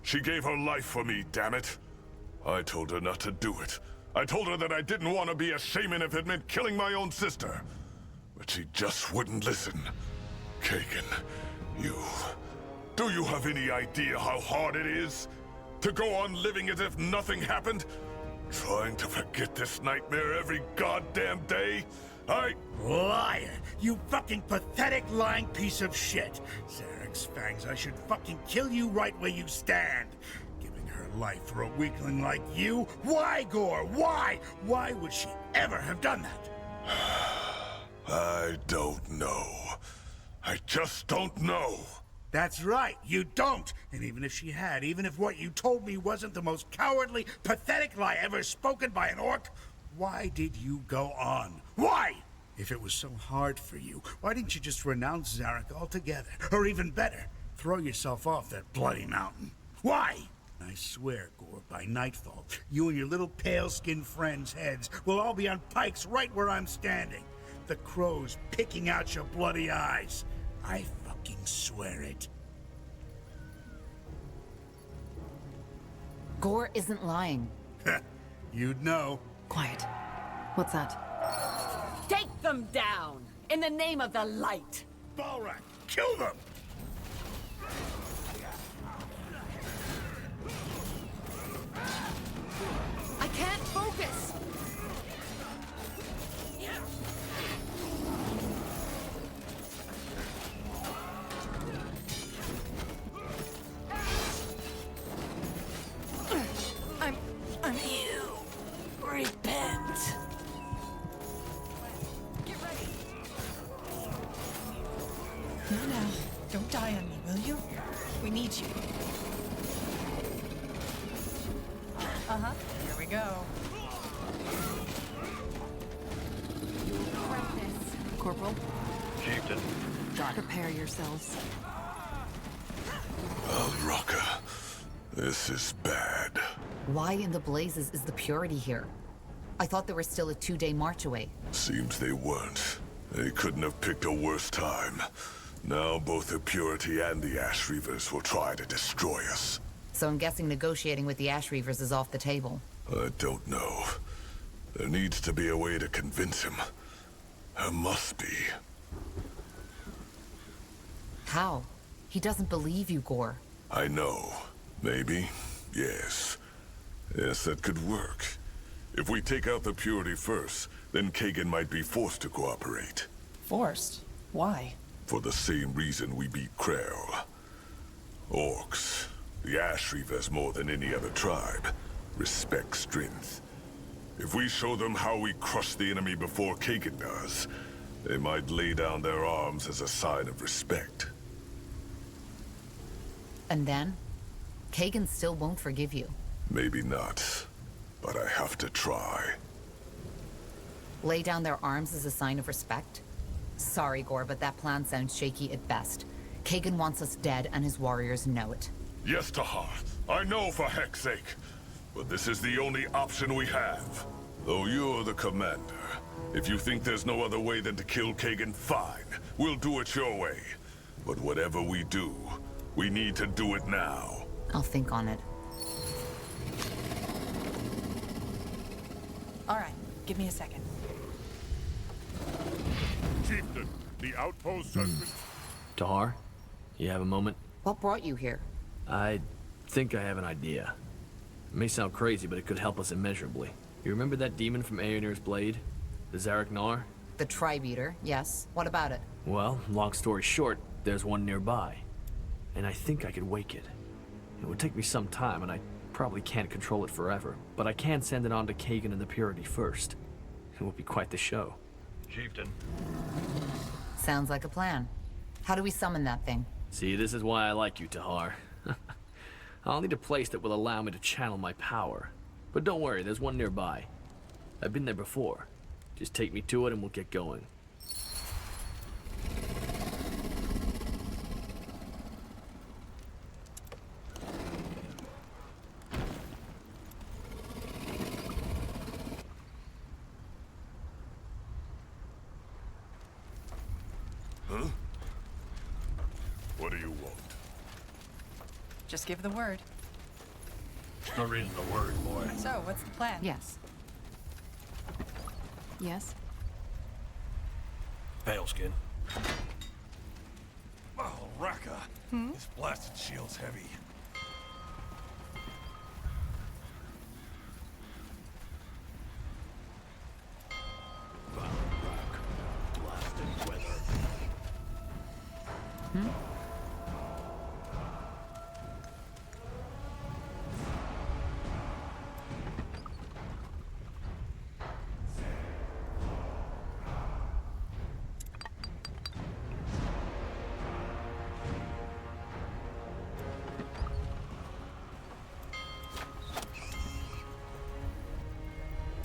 She gave her life for me, damn it. I told her not to do it. I told her that I didn't want to be a shaman if it meant killing my own sister. But she just wouldn't listen. Kagan, do you have any idea how hard it is to go on living as if nothing happened? Trying to forget this nightmare every goddamn day? Liar! You fucking pathetic lying piece of shit! Zarek's fangs, I should fucking kill you right where you stand! Giving her life for a weakling like you? Why, Gore? Why? Why would she ever have done that? I don't know. I just don't know. That's right, you don't! And even if she had, even if what you told me wasn't the most cowardly, pathetic lie ever spoken by an orc, why did you go on? Why? If it was so hard for you, why didn't you just renounce Zarek altogether? Or even better, throw yourself off that bloody mountain? Why? I swear, Gore, by nightfall, you and your little pale-skinned friends' heads will all be on pikes right where I'm standing. The crows picking out your bloody eyes. I fucking swear it. Gore isn't lying. You'd know. Quiet. What's that? Take them down! In the name of the light! Balrak, kill them! I can't focus! I'm you. Repent. Get ready! No, don't die on me, will you? We need you. Uh-huh. Here we go. Corporal, Chieftain. prepare yourselves. Raka, this is bad. Why in the blazes is the Purity here? I thought they were still a 2-day march away. Seems they weren't. They couldn't have picked a worse time. Now both the Purity and the Ash Reavers will try to destroy us. So I'm guessing negotiating with the Ash Reavers is off the table. I don't know. There needs to be a way to convince him. There must be. How? He doesn't believe you, Gore. I know. Maybe. Yes. Yes, that could work. If we take out the Purity first, then Kagan might be forced to cooperate. Forced? Why? For the same reason we beat Krell. Orcs, the Ash Reavers more than any other tribe, respect strength. If we show them how we crush the enemy before Kagan does, they might lay down their arms as a sign of respect. And then? Kagan still won't forgive you. Maybe not, but I have to try. Lay down their arms as a sign of respect? Sorry, Gore, but that plan sounds shaky at best. Kagan wants us dead, and his warriors know it. Yes, Tahar. I know for heck's sake. But this is the only option we have. Though you're the commander, if you think there's no other way than to kill Kagan, fine. We'll do it your way. But whatever we do, we need to do it now. I'll think on it. All right, give me a second. Chieftain, the outpost has been... Tahar, you have a moment? What brought you here? I think I have an idea. It may sound crazy, but it could help us immeasurably. You remember that demon from Aeonir's Blade? The Zarek Nar? The Tribe Eater, yes. What about it? Well, long story short, there's one nearby. And I think I could wake it. It would take me some time, and I probably can't control it forever. But I can send it on to Kagan and the Purity first. It will be quite the show. Chieftain. Sounds like a plan. How do we summon that thing? See, this is why I like you, Tahar. I'll need a place that will allow me to channel my power. But don't worry, there's one nearby. I've been there before. Just take me to it and we'll get going. Huh? What do you want? Just give the word. No reason to worry, boy. So, what's the plan? Yes. Yes? Paleskin. Oh, Raka. This blasted shield's heavy. Blasted weather.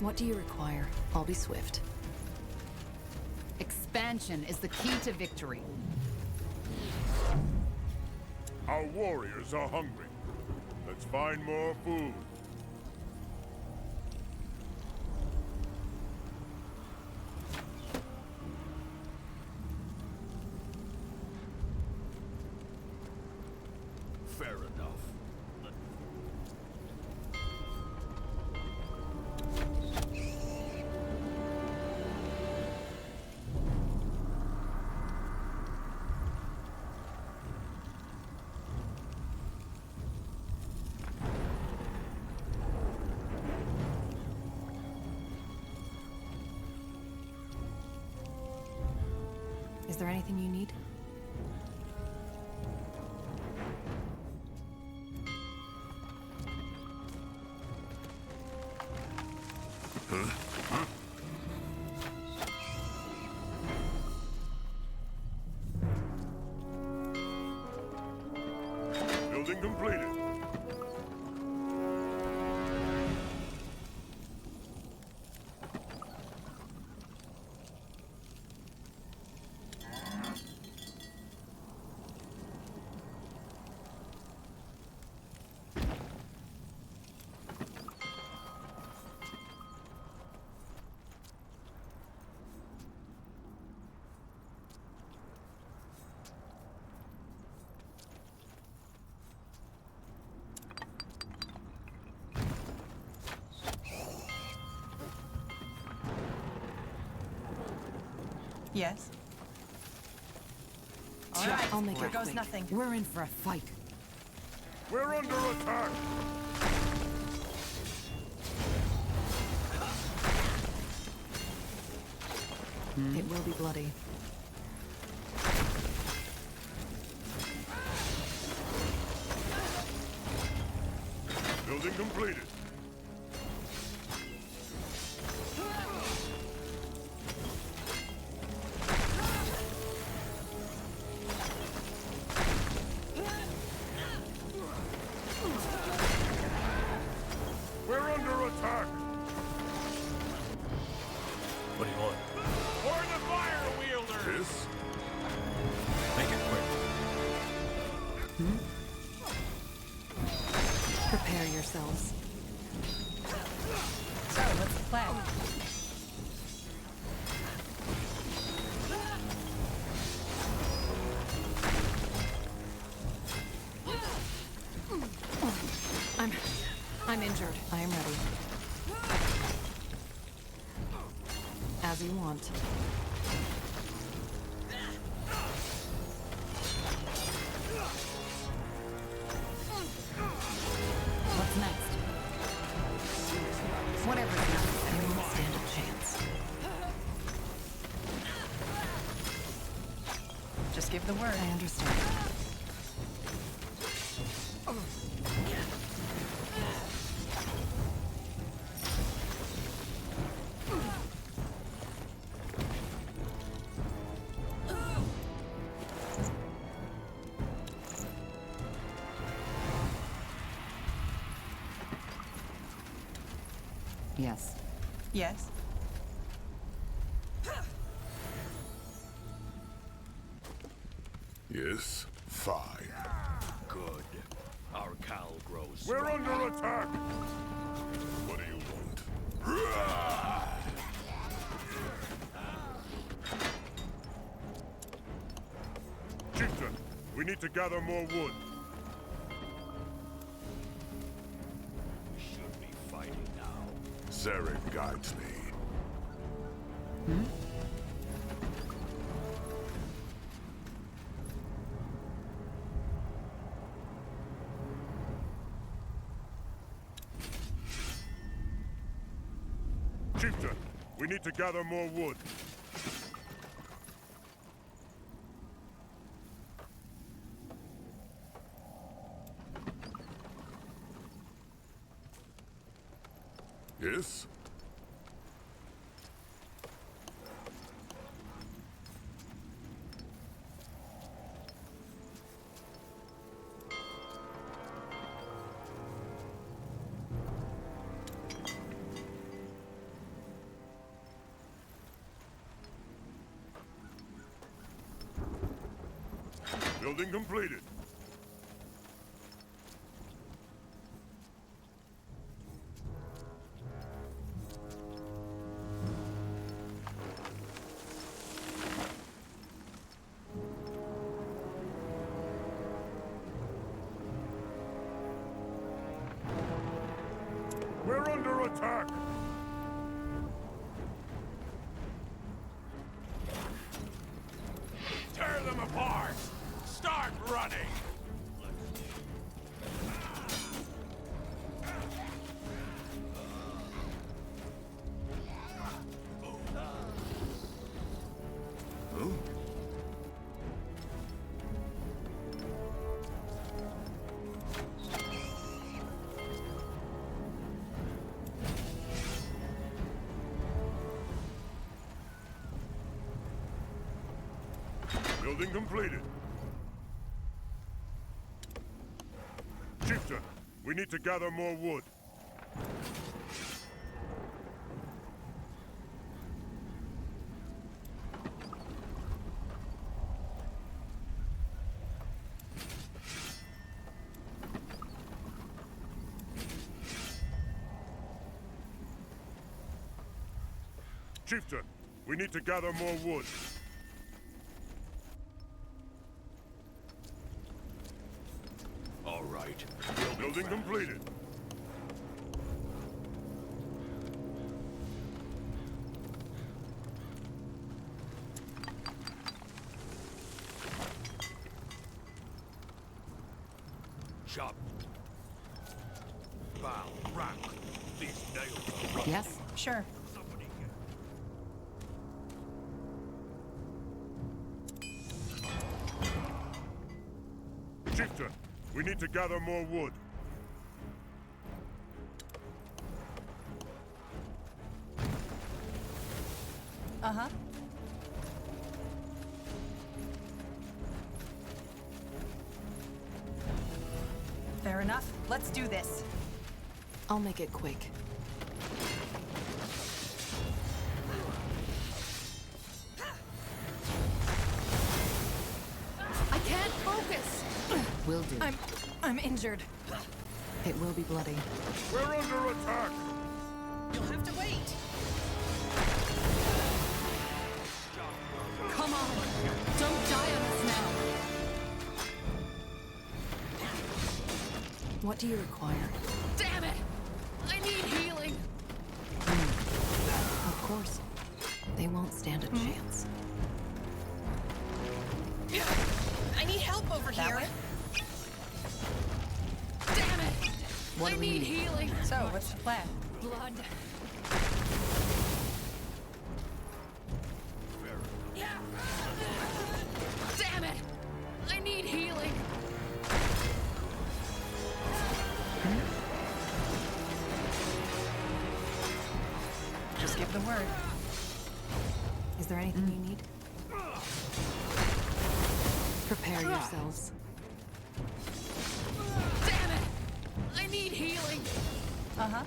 What do you require? I'll be swift. Expansion is the key to victory. Our warriors are hungry. Let's find more food. Fair enough. Is there anything you need? Building completed. Yes? All right, I'll make Here it goes quick. nothing. We're in for a fight. We're under attack. It will be bloody. Building completed. We're under attack. What do you want? We're the fire wielders! This? Make it quick. Prepare yourselves. So, what's the plan? I'm injured. I am ready. As you want. What's next? Whatever is necessary. You won't stand a chance. Just give the word. I understand. Yes. Yes? Yes? Fine. Good. Our cowl grows. We're under attack. What do you want? Chieftain, we need to gather more wood. We should be fighting now. Zarek guides me. Chieftain, we need to gather more wood. Yes? Building completed. We're under attack! Tear them apart! Start running! Building completed. Chieftain, we need to gather more wood. Chieftain, we need to gather more wood. All right. Building completed. Chop. Bow. Rack. These nails are rusty. Yes? Sure. Chieftain, we need to gather more wood. Uh-huh. Fair enough. Let's do this. I'll make it quick. I can't focus! Will do. I'm injured. It will be bloody. We're under attack! You'll have to wait. Come on! Don't die on us now! What do you require? Damn it! I need healing! Of course. They won't stand a chance. I need help over That here. way? Damn it! What I do we need need? healing! So, what's the plan? Blood. Damn it! I need healing! Just give the word. Is there anything you need? Prepare yourselves. Damn it! I need healing! Uh-huh.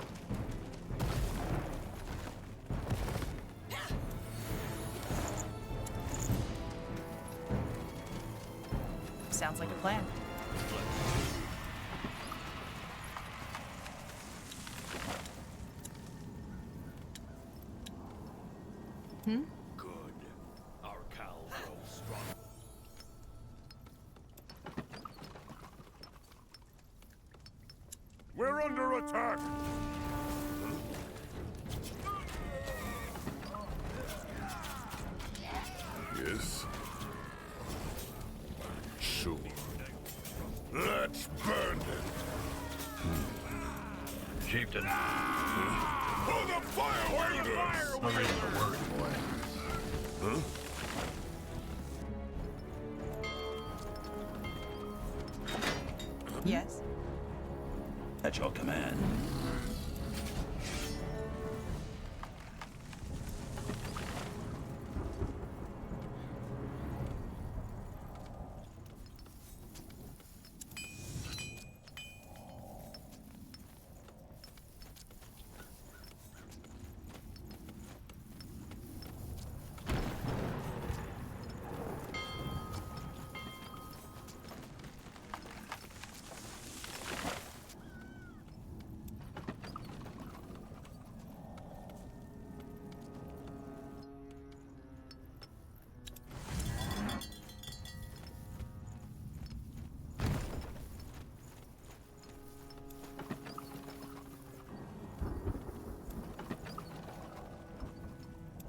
Sounds like a plan. Good. Our cow grows strong. We're under attack! Yes. Sure. Let's burn them. Chieftain. Oh, the fire wilders! I'm reading the word, boy. Huh? Yes? At your command.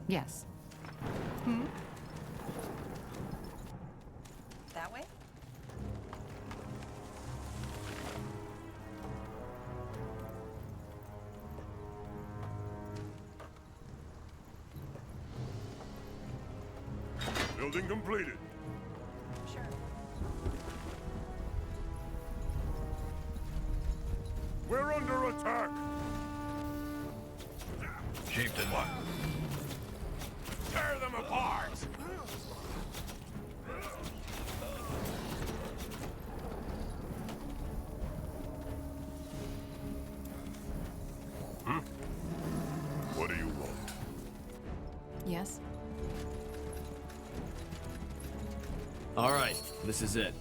Yes. That way? Building completed. Sure. We're under attack! Chieftain, what? Tear them apart! What do you want? Yes? All right, this is it.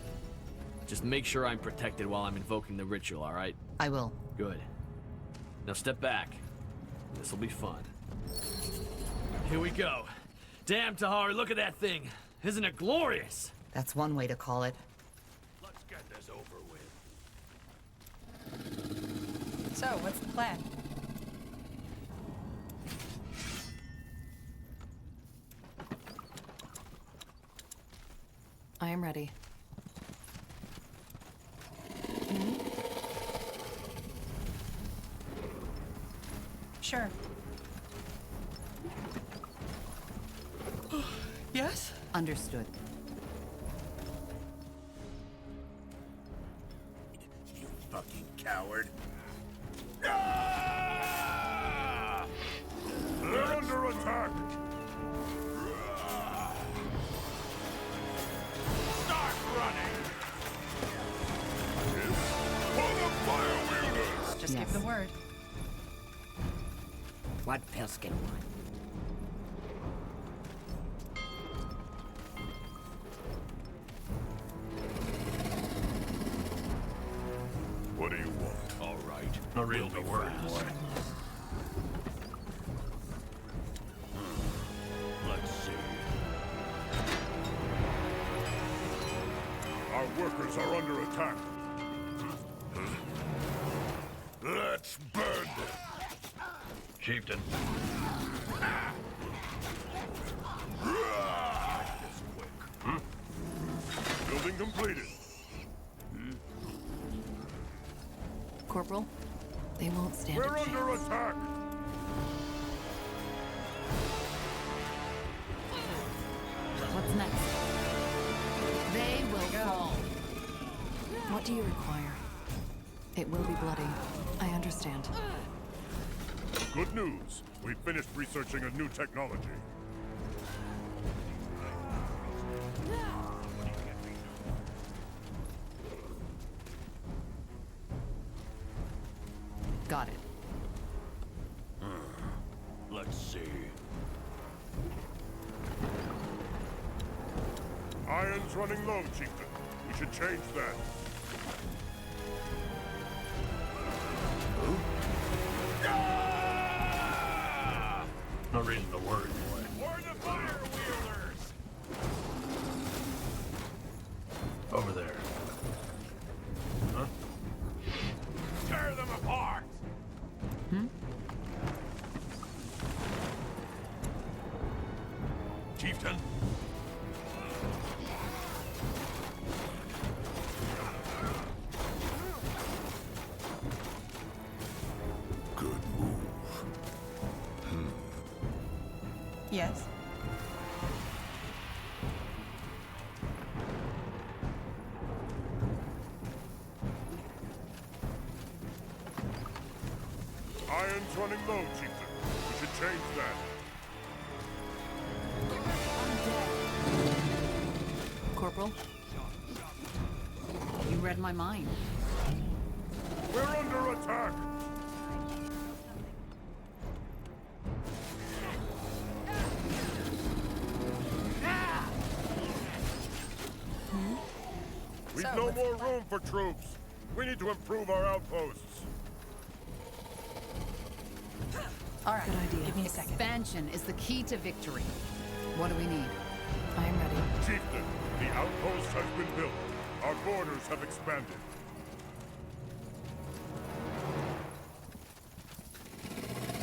Just make sure I'm protected while I'm invoking the ritual, all right? I will. Good. Now step back. This'll be fun. Here we go. Damn, Tahar, look at that thing. Isn't it glorious? That's one way to call it. Let's get this over with. So, what's the plan? I am ready. Sure. Yes? Understood. You fucking coward. They're under attack! Start running! For the fire wielders! Just give the word. What Pilskin want? What do you want? All right. Not real the word, boy. Let's see. Our workers are under attack. Let's burn them! Chieftain. Building completed. Corporal, they won't stand We're a chance. under attack. What's next? They will fall. What do you require? It will be bloody. I understand. Good news. We finished researching a new technology. Got it. Let's see. Iron's running low, Chieftain. We should change that. Not reading the word, boy. We're the fire wielders! Over there. Huh? Tear them apart! Chieftain. Good move. Yes. Iron's running low, Chieftain. We should change that. Corporal? You read my mind. We're under attack. We've So, no what's more the plan? room for troops. We need to improve our outposts. All right. Good idea. Give me a second. Expansion is the key to victory. What do we need? I am ready. Chieftain, the outpost has been built. Our borders have expanded.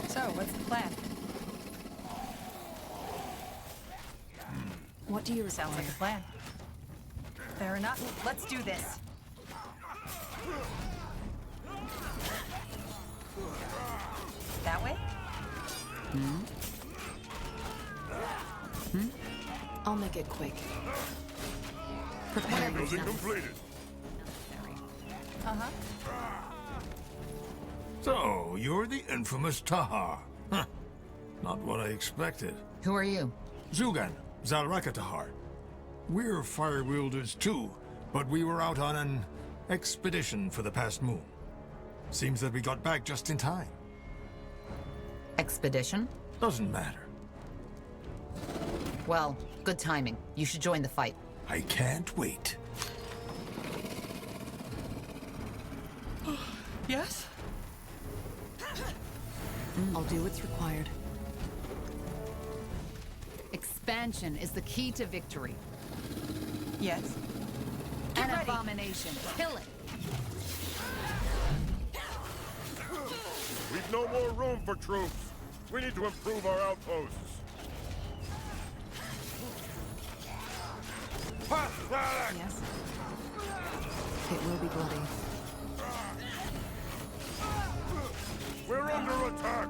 So, what's the plan? What do you require? Sounds like a plan. Fair enough. Let's do this. That way? I'll make it quick. Prepare Building yourself. completed. Uh-huh. So, you're the infamous Tahar. Huh. Not what I expected. Who are you? Zugan, Zalraka Tahar. We're fire wielders too, but we were out on an expedition for the past moon. Seems that we got back just in time. Expedition? Doesn't matter. Well, good timing. You should join the fight. I can't wait. Yes? I'll do what's required. Expansion is the key to victory. Yes. An abomination. Kill it. We've no more room for troops. We need to improve our outposts. Yes. It will be bloody. We're under attack.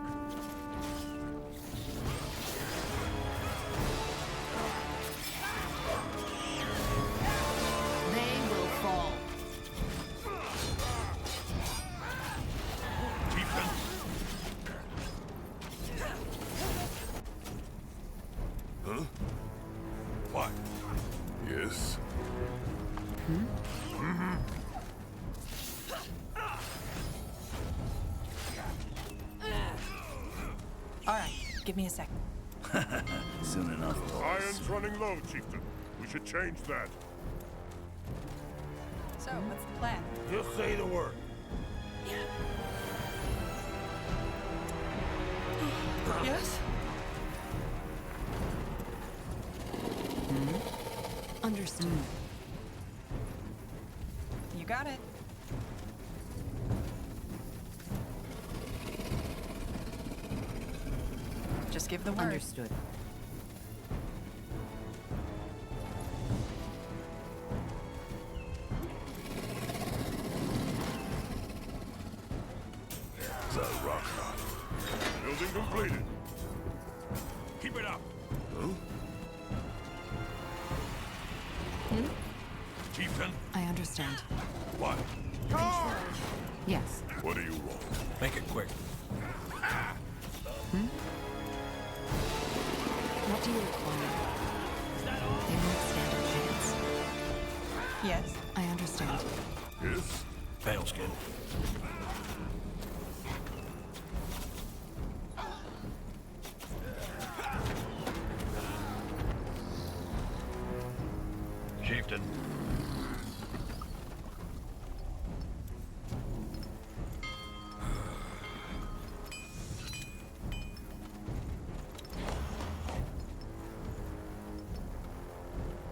They will fall. Huh? What? Yes. All right, give me a second. Soon enough. Iron's running low, Chieftain. We should change that. So, what's the plan? Just say the word. Yes? Understood. You got it. Just give the word. Understood. Building completed. Keep it up. Huh? Chieftain. I understand. What? Yes. What do you want? Make it quick. What do you require? They won't stand a chance. Yes. I understand. Yes? Pale-skin. Chieftain.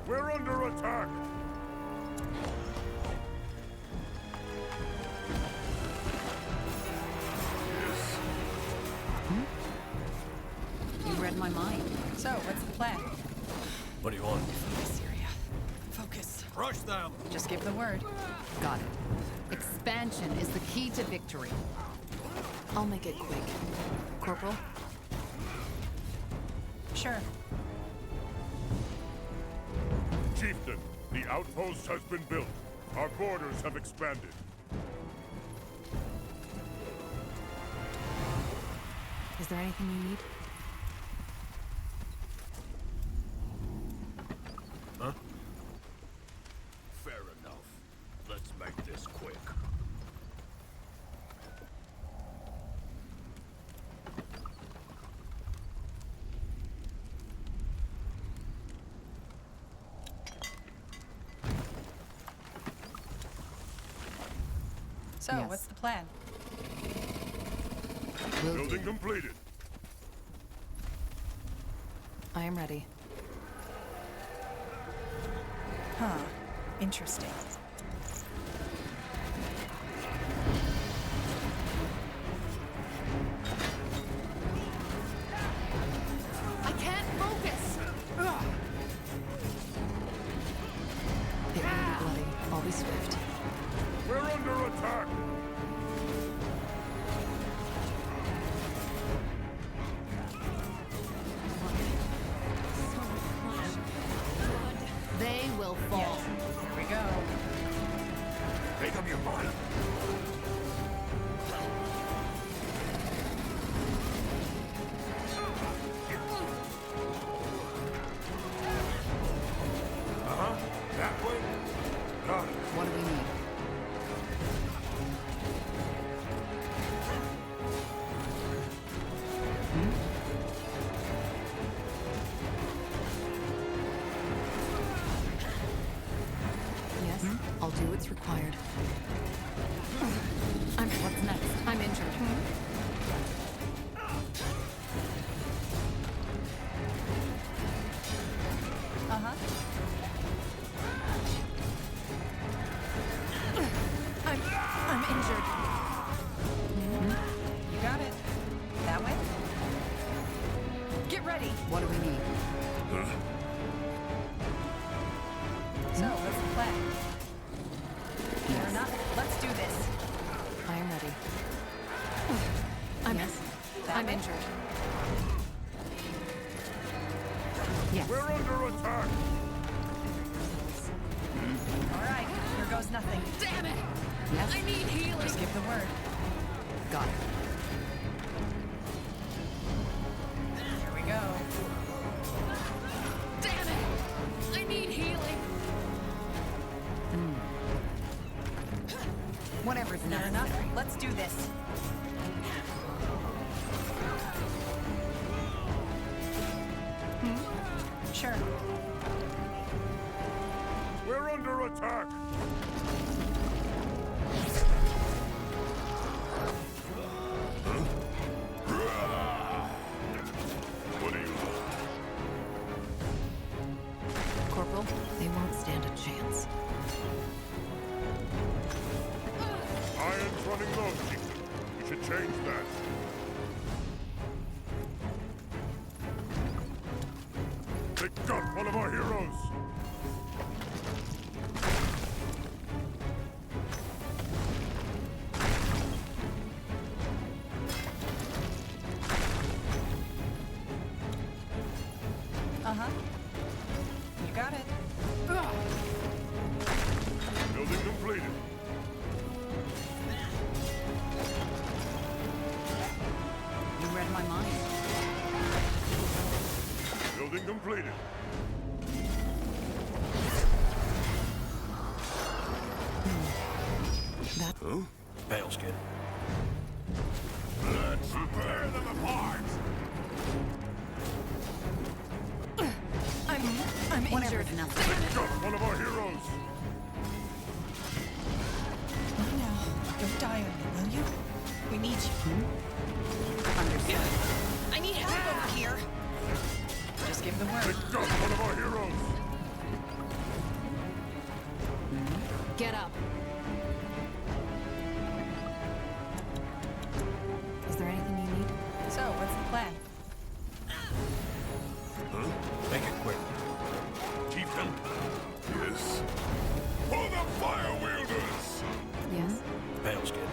We're under attack. You read my mind. So, what's the plan? What do you want? Syria. Focus. Crush them! Just give the word. Got it. Expansion is the key to victory. I'll make it quick. Corporal? Sure. Chieftain, the outpost has been built. Our borders have expanded. Is there anything you need? Huh? Fair enough. Let's make this quick. So, Yes. what's the plan? Building completed. I am ready. Huh. Interesting. I can't focus! It will be bloody. I'll be swift. We're under attack. They will fall. Yes. Here we go. Make up your mind. That way. Got it. What do we need? required? What's next? I'm injured. Uh-huh. I'm injured. You got it. That way? Get ready. What do we need? So, what's the plan? Fair enough. Let's do this. I am ready. That I'm way? injured. Yes. We're under attack! All right, here goes nothing. Damn it! Yes. I need healing. Just give the word. Got it. Here we go. Damn it! I need healing. Whatever's Fair necessary. enough. Let's do this. Sure. We're under attack! What do you want? Corporal, they won't stand a chance. Iron's running low, Chieftain. We should change that. They got one of our heroes! Uh-huh. You got it. Building completed. You read my mind. Building completed. That... Huh? Pale-skin. Let's tear them apart! I'm injured. Whatever's necessary. They got one of our heroes! Not now. Don't die on me, will you? We need you. Understood. I need help over here. Just give the They word. got one of our heroes! Get up. Is there anything you need? So, what's the plan? Huh? Make it quick. Chieftain! Yes? For the fire wielders! Yes? Pale-skin.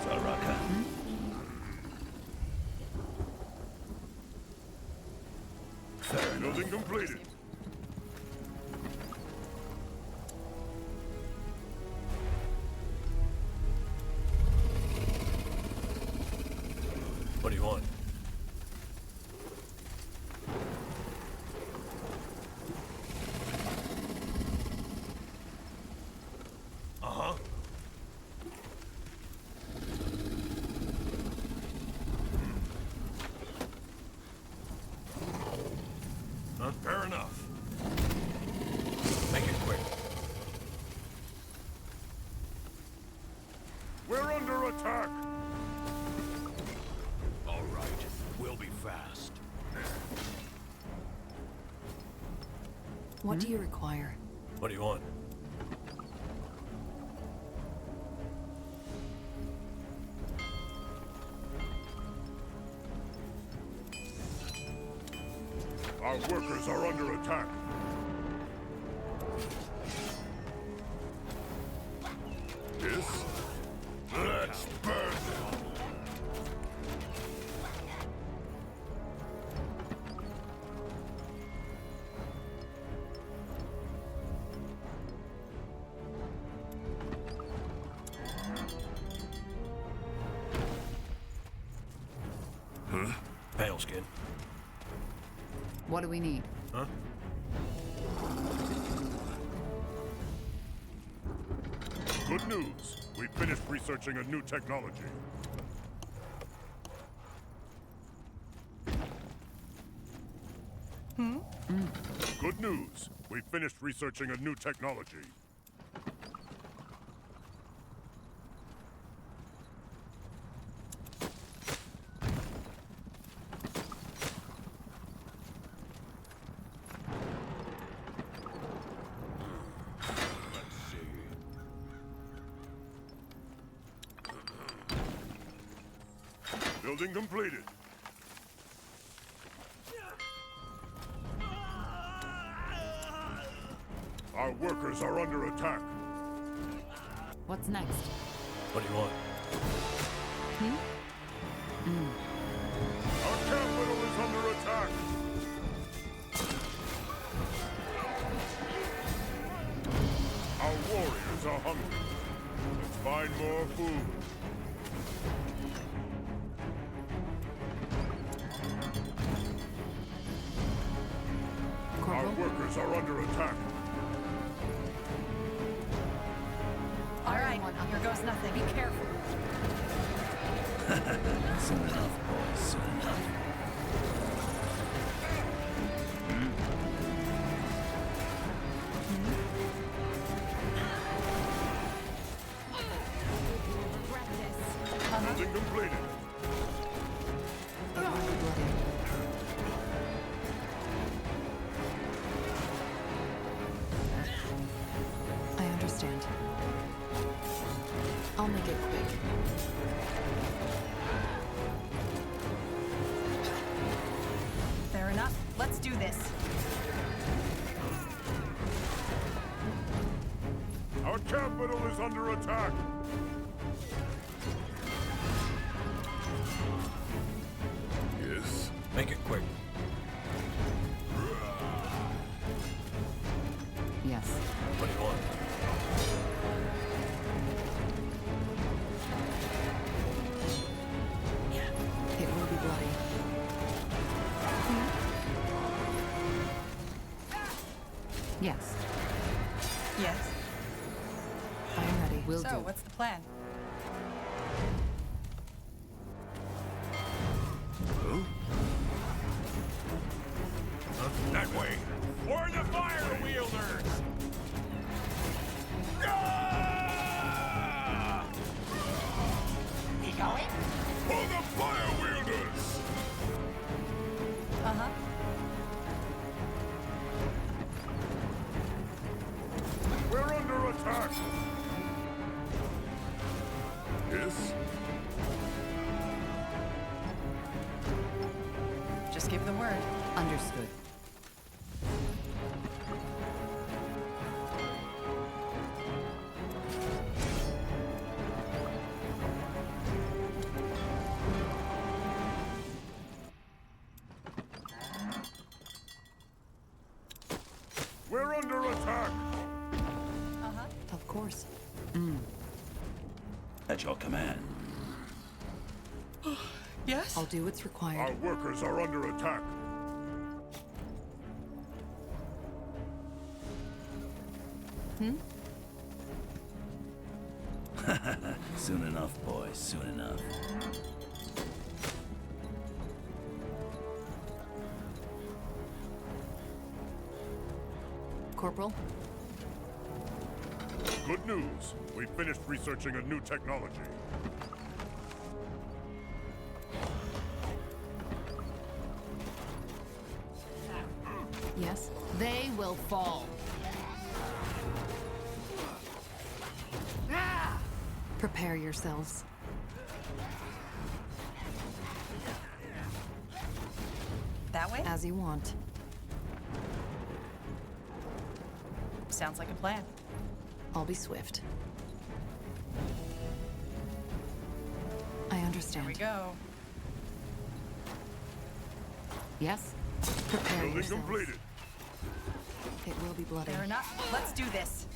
Saraka. Fair enough. Building completed. What do you want? Uh-huh. Not fair enough. Make it quick. We're under attack! All right. We'll be fast. What do you require? What do you want? Our workers are under attack. Yes? Let's burn them! Pale-skin. What do we need? Huh? Good news. We finished researching a new technology. Good news. We finished researching a new technology. Building completed. Our workers are under attack. What's next? What do you want? Our capital is under attack. Our warriors are hungry. Let's find more food. Our workers are under attack. All right, here goes nothing. Be careful. Soon enough, boys. Soon enough. Building completed. I understand. I'll make it quick. Fair enough. Let's do this. Our capital is under attack. Yes? Make it quick. Yes. What do you want? It will be bloody. Yes. Yes. I am ready. Will So, do. what's the plan? That way. For the fire wielders! You going? For the fire wielders! Uh-huh. We're under attack! Yes? Just give the word. Understood. We're under attack! Uh-huh. Of course. At your command. Yes? I'll do what's Our required. workers are under attack. Soon enough, boys. Soon enough. Corporal? Good news. We finished researching a new technology. Yes? They will fall. Prepare yourselves. That way? As you want. Sounds like a plan. I'll be swift. I understand. Here we go. Yes? Prepare Building yourselves. completed. It will be bloody. Fair enough. Let's do this.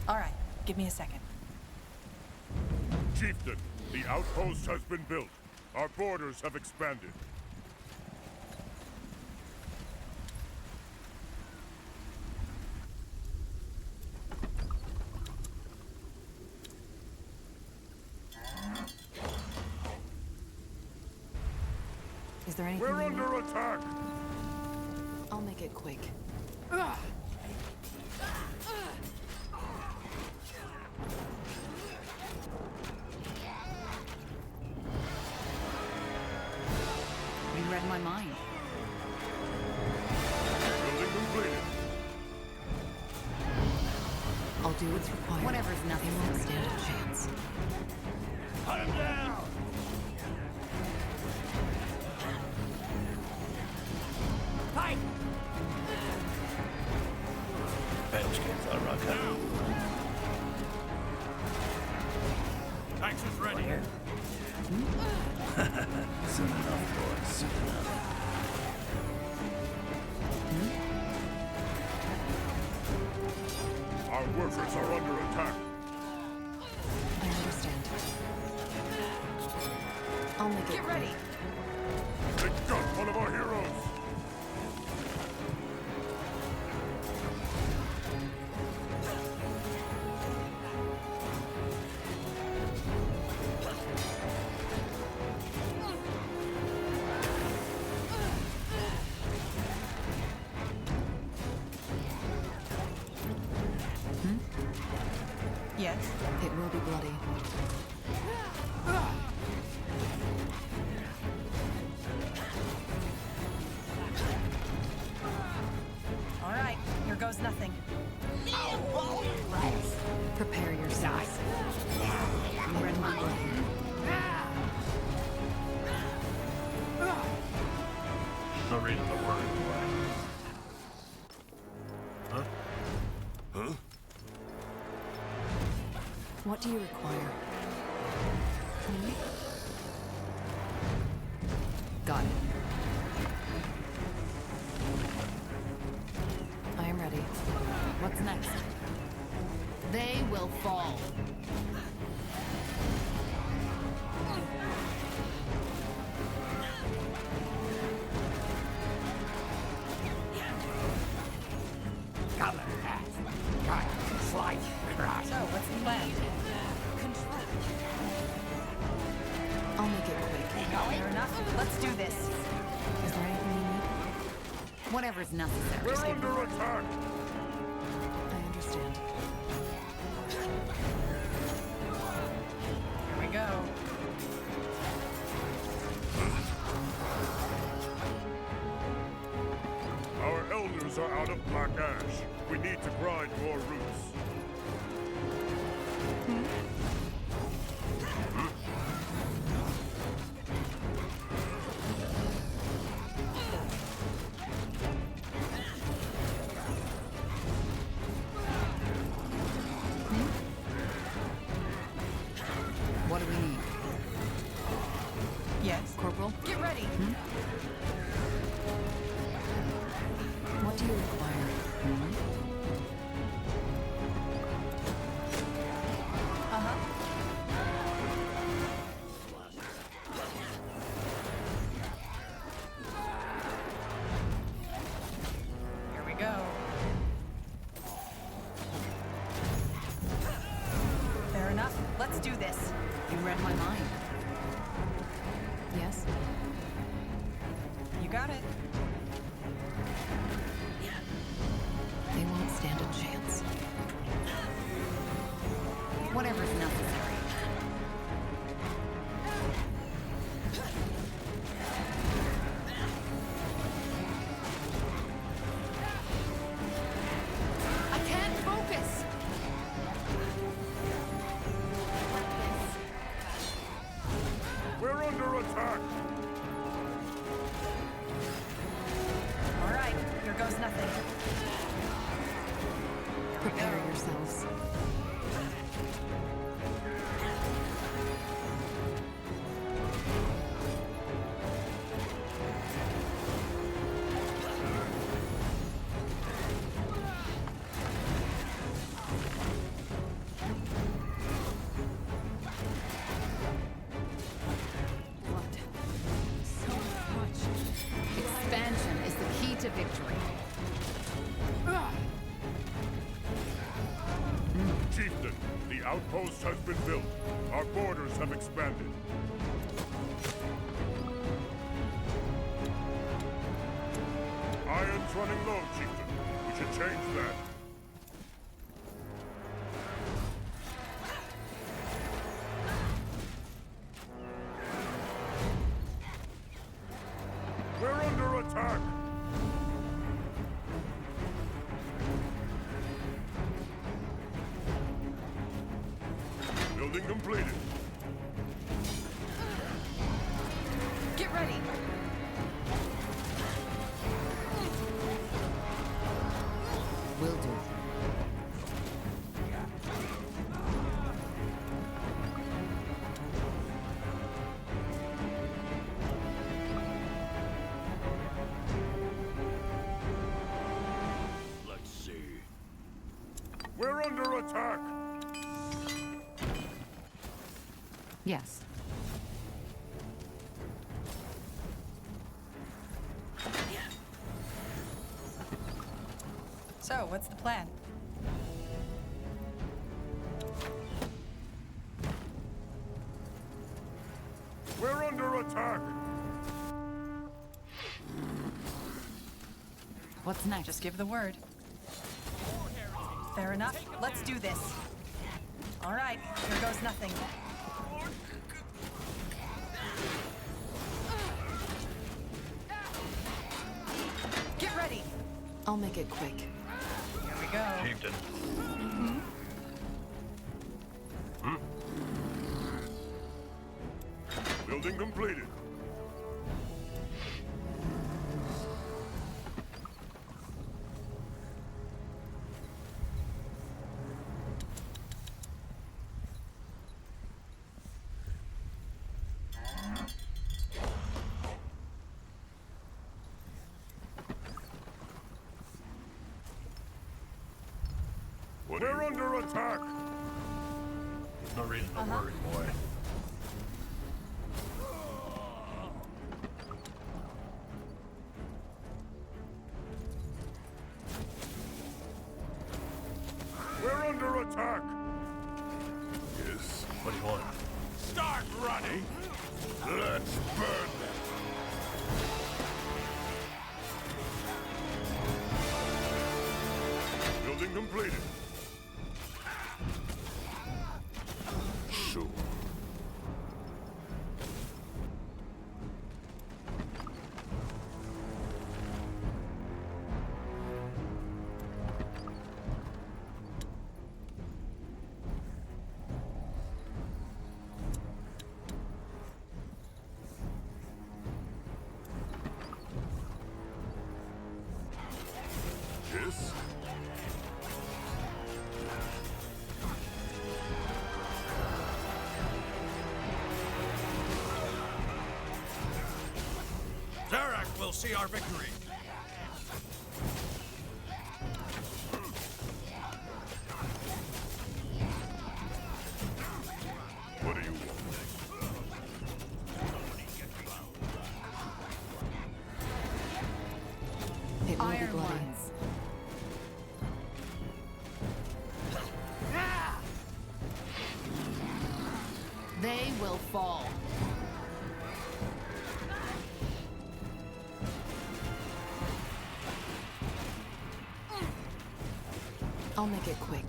All right, give me a second. Chieftain, the outpost has been built. Our borders have expanded. Is there anything? We're under attack! I'll make it quick. You read my mind. Building completed. I'll do what's required. Whatever's nothing won't stand a chance. Hunt him down! Fight! Tanks is ready. Soon enough, boys, soon enough. Our workers are under attack. I understand. I'll make it. Get ready! They got one of our heroes! Yes. It will be bloody. All right, here goes nothing. Prepare yourselves. You read my mind. No reading the word. Huh? Huh? What do you require? Got it. I am ready. What's next? They will fall. So, what's the plan? I'll make it quick. Fair enough. Let's do this. Is there anything you need? Whatever's necessary. We're under attack! I understand. Here we go. Our elders are out of black ash. We need to grind more roots. What do we need? Yes. Corporal? Get ready. What do you require? Here we go. Fair enough. Let's do this. You read my mind. Yes? You got it. They won't stand a chance. Whatever's necessary. I can't focus. We're under attack! All right, here goes nothing. Prepare yourselves. Expansion is the key to victory. Chieftain, the outpost has been built. Our borders have expanded. Iron's running low, Chieftain. We should change that. We're under attack! Building completed. Get ready. Will do. Let's see. We're under attack! Yes. So, what's the plan? We're under attack! What's next? Just give the word. Fair enough. Let's do this. All right, here goes nothing. Get ready. I'll make it quick. Here we go. Chieftain. Building completed. We're under attack! There's no reason to worry, boy. We're under attack! Yes. What do you want? Start running! Let's burn them. Building completed. Sure. Yes. Zarak will see our victory. What do you want? It will be Iron bloody. ones. They will fall. I'll make it quick.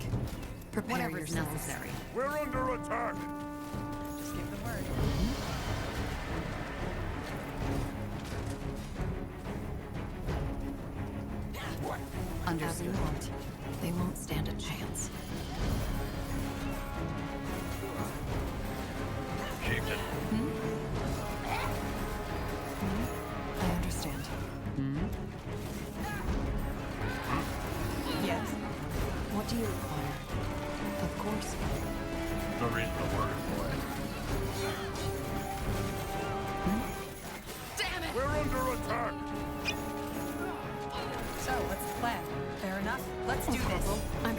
Prepare Whatever's yourselves. necessary. We're under attack! Just give the word. As you Understood. want. They won't stand a chance. Chieftain. I understand. Yes. What do you require? Of course. No reason to worry, boy. Damn it! We're under attack! So, what's the plan? Fair enough. Let's do this. I'm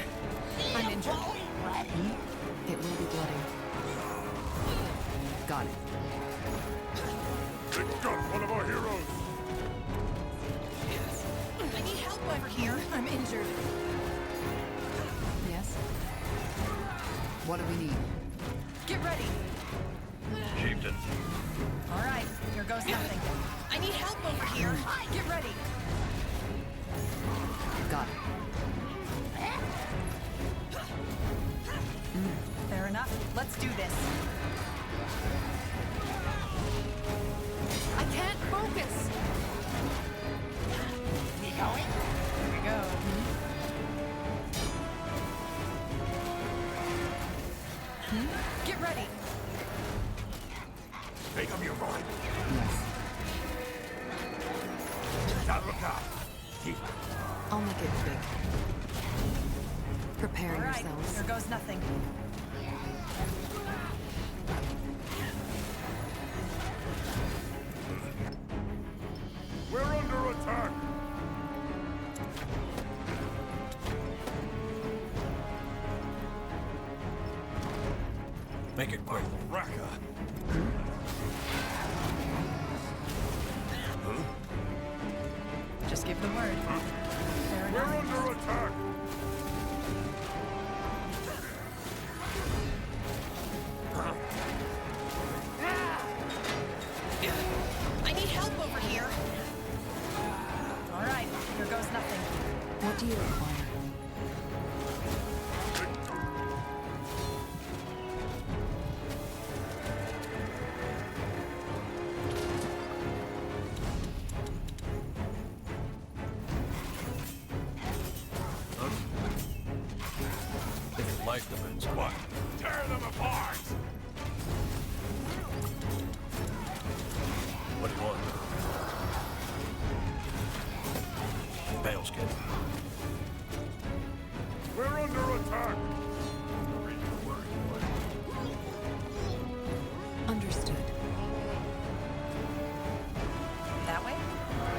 injured. It will be bloody. Got it. They got one of our heroes! I need help over here. I'm injured. Yes? What do we need? Get ready. Chieftain. All right, here goes nothing. I need help over here. Get ready. Fair enough. Let's do this. I can't focus! You going? Here we go. Get ready. Make up your mind. Yes. I'll make it quick. Prepare All right, yourselves. here goes nothing. We're under attack! Make it quick. Raka! Just give the word. Fair We're enough. under attack! I need help over here! All right, here goes nothing. What do you require? If your life depends on it. Tear them apart! What do you want? Bales, kid. We're under attack! Understood. That way?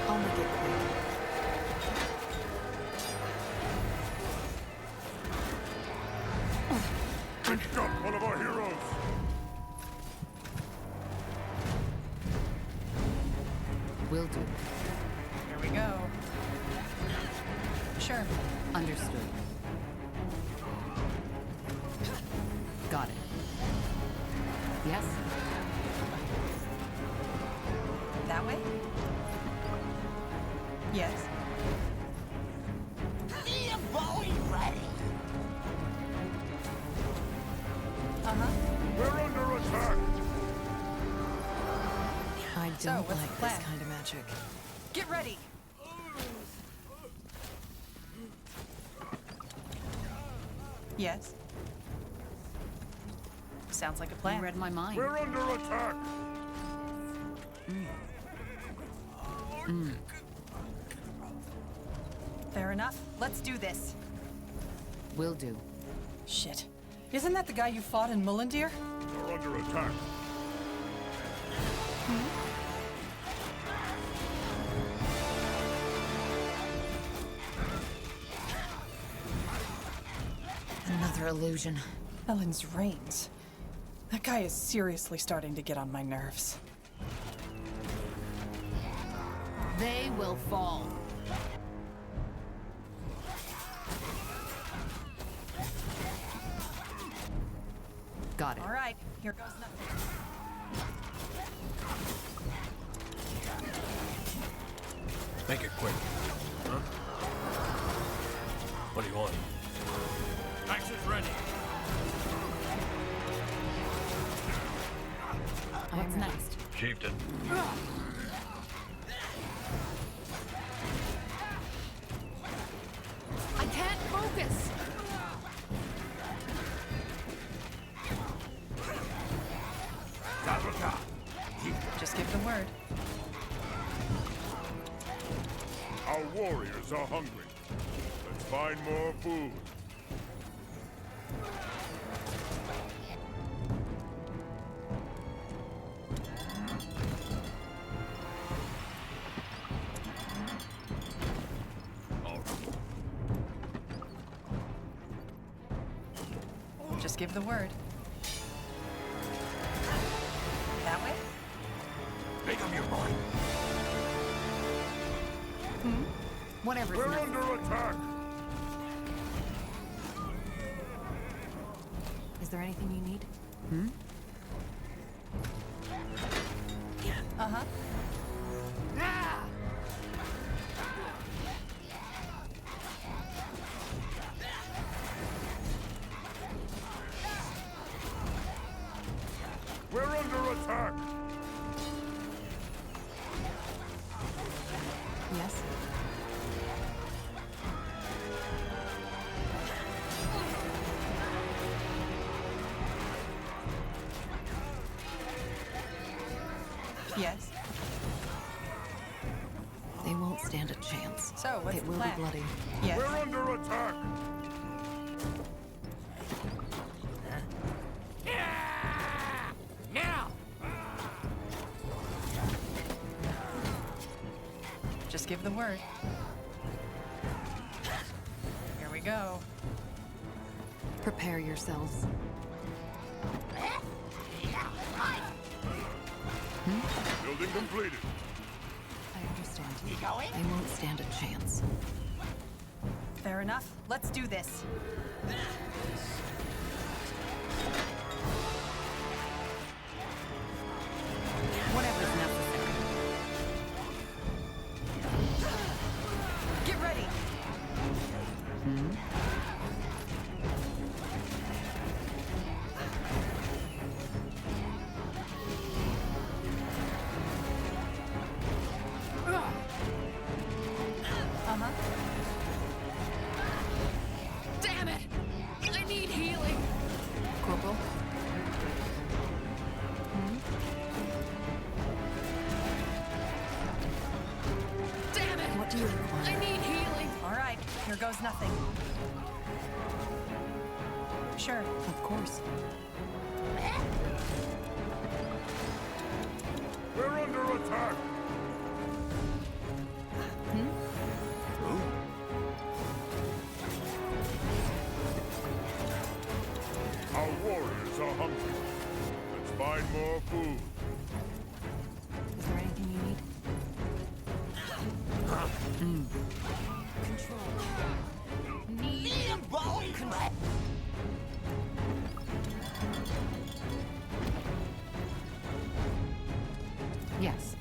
I'll make it quick. Picked up one of our heroes! Will do. Here we go. Sure. Understood. Got it. Yes? That way? Yes. Need a Bowie ready. Uh-huh. We're under attack! I So, don't what's the like plan? this kind of magic. Get ready. Yes. Sounds like a plan. You read my mind. We're under attack! Fair enough. Let's do this. Will do. Shit. Isn't that the guy you fought in Mullendeer? We're under attack! Another illusion. Ellen's reins. That guy is seriously starting to get on my nerves. They will fall. Got it. All right, here goes nothing. Make it quick. Huh? What do you want? Axe is ready. What's next? Chieftain. I can't focus. Just give the word. Our warriors are hungry. Let's find more food. Just give the word. That way? Make up your mind. Whatever's We're next. under attack! Is there anything you need? Uh-huh. We're under attack! Yes? Yes. They won't stand a chance. So, what's it the will plan? be bloody. Yes. We're under attack! Now! Just give the word. Here we go. Prepare yourselves. Building completed. I understand. They won't stand a chance. Fair enough. Let's do this. Whatever's necessary. Get ready. Uh-huh. Damn it! I need healing. Corporal? Damn it! What do you require? I need healing. All right. Here goes nothing. Sure. Of course. We're under attack! Our warriors are hungry. Let's find more food. Is there anything you need? Yes.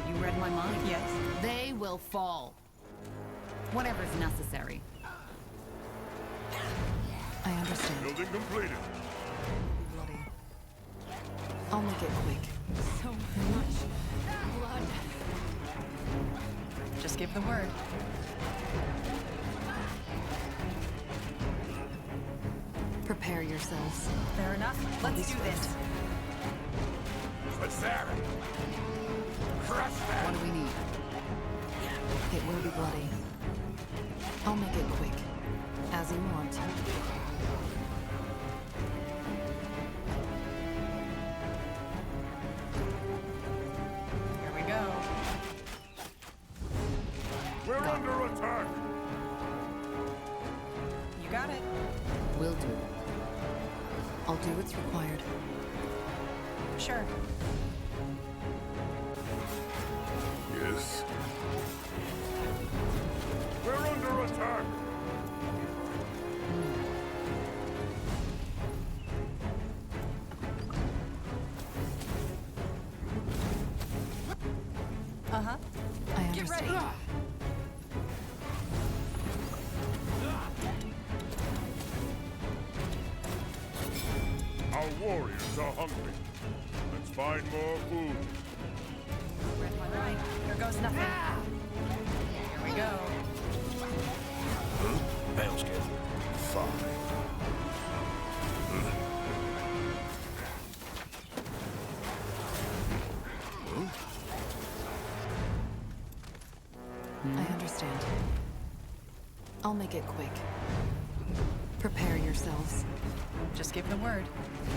You read my mind? Yes. They will fall. Whatever's necessary. I understand. Building completed. Bloody. I'll make it quick. So much blood. Just give the word. Prepare yourselves. Fair enough. Let's do this. What's that? Crush that! What do we need? It will be bloody. I'll make it quick. As you want. Here we go. We're under attack! You got it. Will do. I'll do what's required. Sure. Yes. We're under attack! Uh-huh. I Get understand. ready. Our warriors are hungry. Let's find more food. Read my mind. Here goes nothing. Here we go. Bellskin. Fine. I understand. I'll make it quick. Prepare yourselves. Just give the word.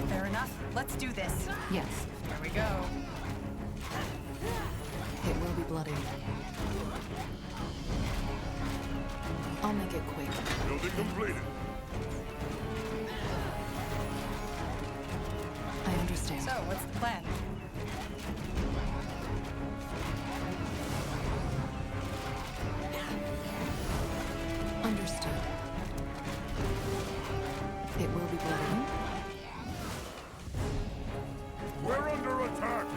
Fair enough. Let's do this. Yes. Here we go. It will be bloody. I'll make it quick. Building completed. I understand. So, what's the plan? Understood. It will be bloody. We're under attack!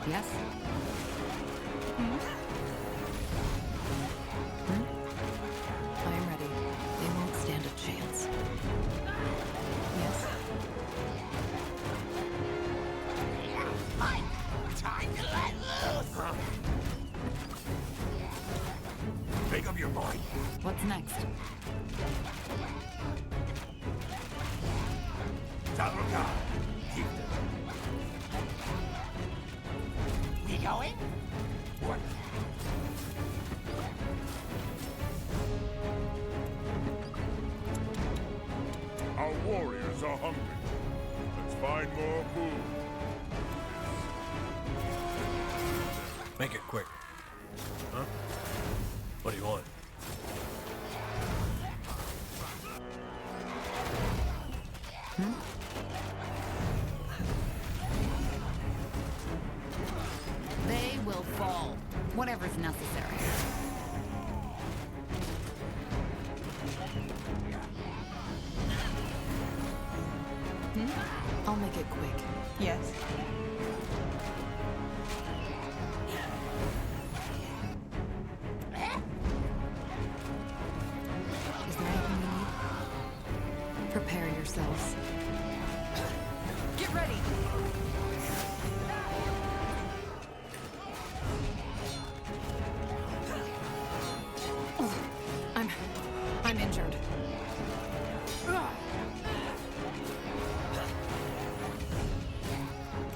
Yes? I am ready. They won't stand a chance. Yes? Time to let loose! Make up your mind. What's next? We going? What? Our warriors are hungry. Let's find more food. Make it quick. Huh? What do you want? They will fall. Whatever's necessary. I'll make it quick. Yes. Is there anything you need? Prepare yourselves. Get ready. I'm injured.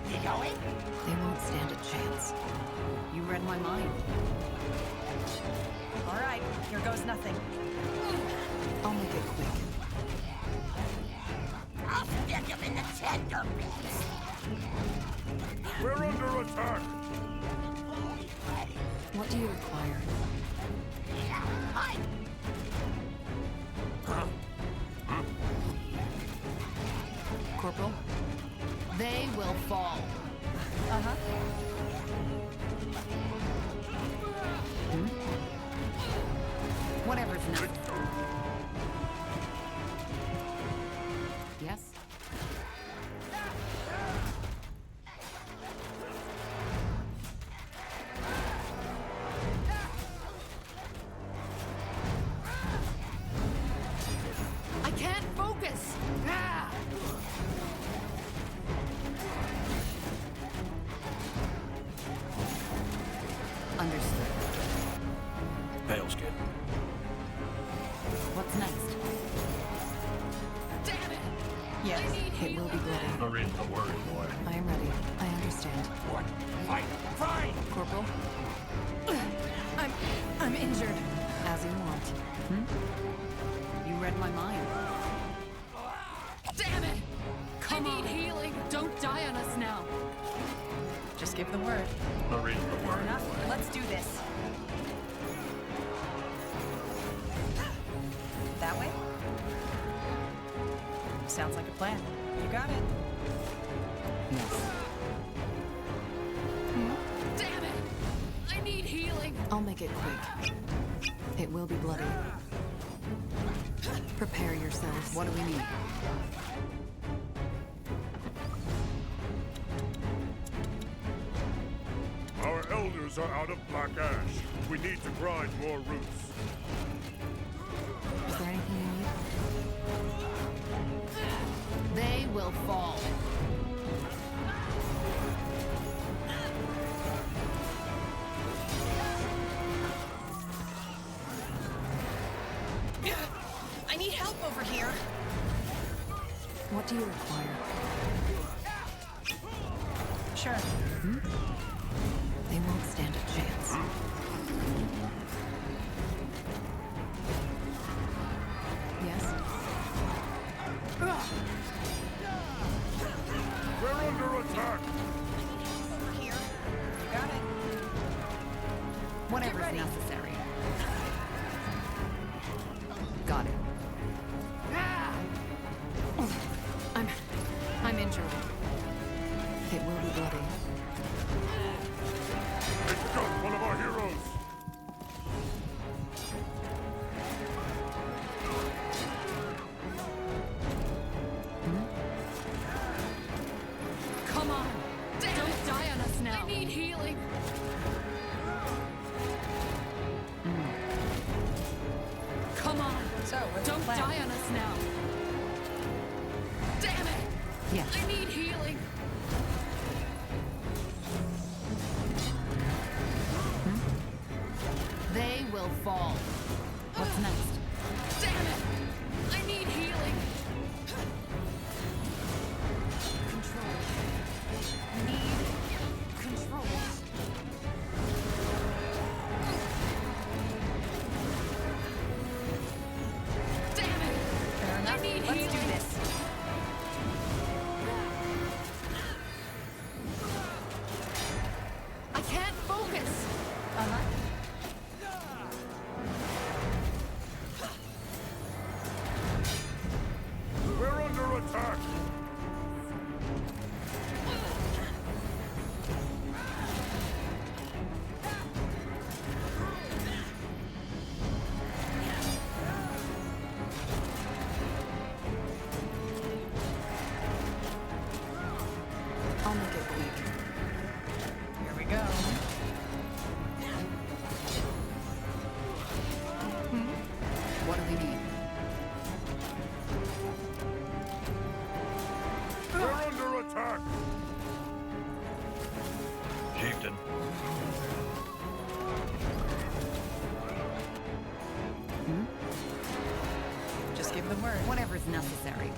We going? They won't stand a chance. You read my mind. All right, here goes nothing. I'll make it quick. I'll stick him in the tender bits. We're under attack. What do you require? Hi. Corporal? They will fall. Uh-huh. Whatever's necessary. Yes? I can't focus! Ah! Understood. Paleskin. What's next? Damn it! Yes. It will be bloody. No reason to worry, boy. I am ready. I understand. What? Fight! Fight! Corporal? I'm injured. As you want. You read my mind. Damn it! Come on. Healing. Don't die on us now. Just give the word. No reason to Fair worry, enough. boy. Let's do this. That way? Sounds like a plan. You got it. Yes. Damn it! I need healing. I'll make it quick. It will be bloody. Prepare yourselves. What do we need? Our elders are out of black ash. We need to grind more roots. Is there anything you need? They will fall. I need help over here. What do you require? Sure. They won't stand a chance. Yes? We're under attack. Over here. Got it. Whatever's ready. necessary. Got it. I'm injured. It will be bloody. They got one of our heroes. Come on. Don't die on us now. I need healing. healing. Come on. So, what's the Don't plan? die on us now. Damn it. Yes. I need healing. They will fall. What's next? Damn it. I need healing. Control. Need control. Damn it. Fair enough. I need Let's healing. do this. I can't focus. Uh-huh. We're under attack! I'll make it quick. Here we go. What do we need? We're under attack! Chieftain. Just give the word. Whatever's necessary.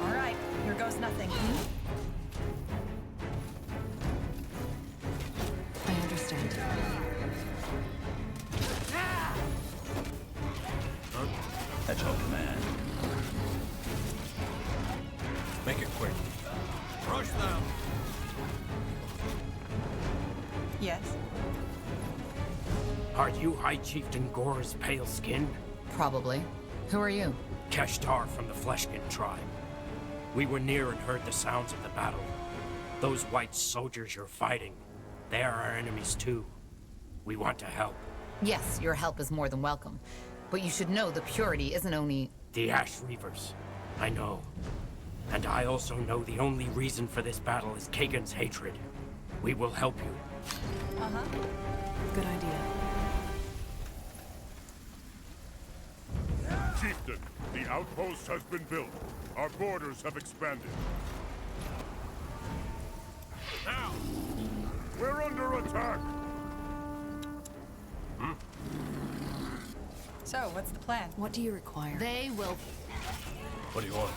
All right, here goes nothing. I understand. At your command. Make it quick. Rush them! Yes. Are you High Chieftain Gore's pale skin? Probably. Who are you? Keshtar from the Fleshkin tribe. We were near and heard the sounds of the battle. Those white soldiers you're fighting, they are our enemies too. We want to help. Yes, your help is more than welcome. But you should know the purity isn't only... The Ash Reavers. I know. And I also know the only reason for this battle is Kagan's hatred. We will help you. Uh-huh. Good idea. Chieftain, the outpost has been built. Our borders have expanded. Now! We're under attack! So, what's the plan? What do you require? They will... What do you want?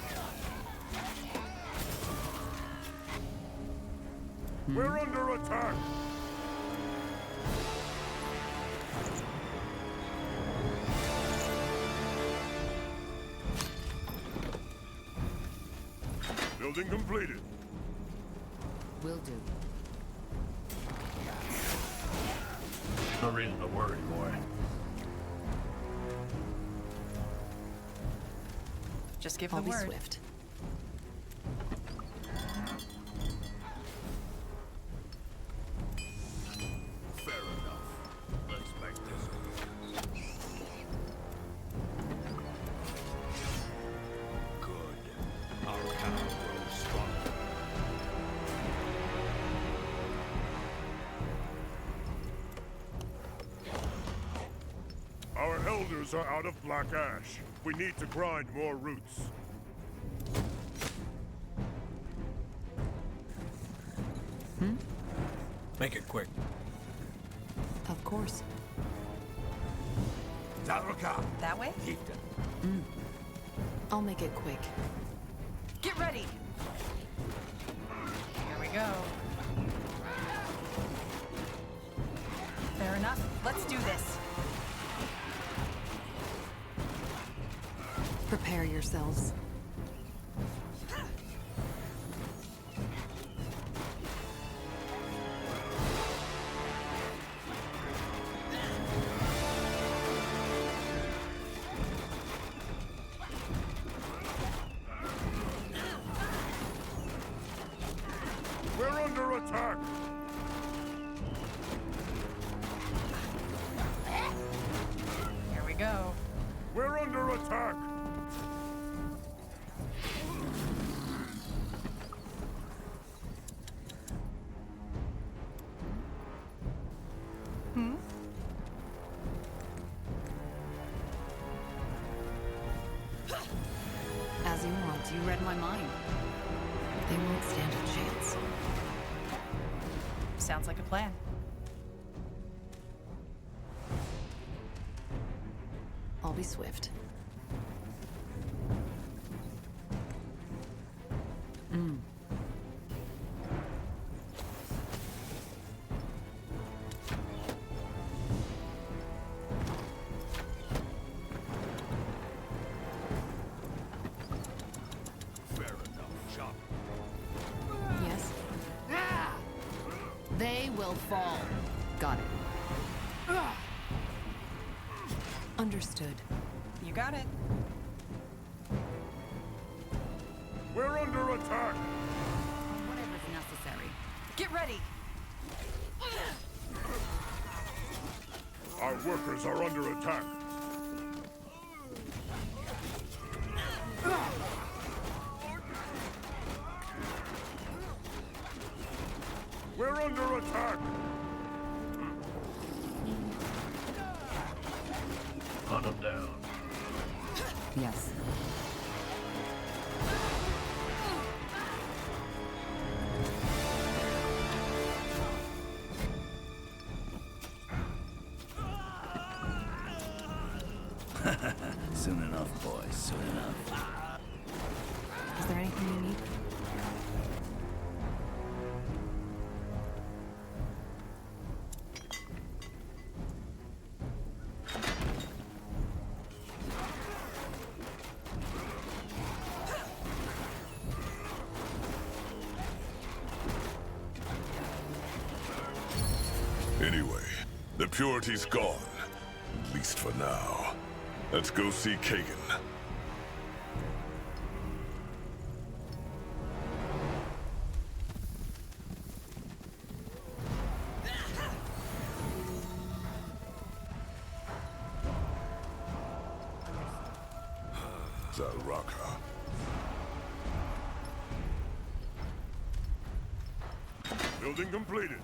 We're under attack! Building completed. Will do. No reason to worry, boy. Just give I'll the be word. swift. Fair enough. Let's make this. Good. Our cow grows stronger. Our elders are out of black ash. We need to grind more roots. Make it quick. Of course. That way? I'll make it quick. Get ready! Here we go. Fair enough. Let's do this. Prepare yourselves. We're under attack! Here we go. We're under attack! my mind. They won't stand a chance. Sounds like a plan. I'll be swift. Yes. They will fall. Got it. Understood. You got it. We're under attack! Whatever's necessary. Get ready. Our workers are under attack. We're under attack! Hunt them down. Yes. Soon enough, boys, soon enough. Is there anything you need? Anyway, the purity's gone. At least for now. Let's go see Kagan. Zaraka. Building completed.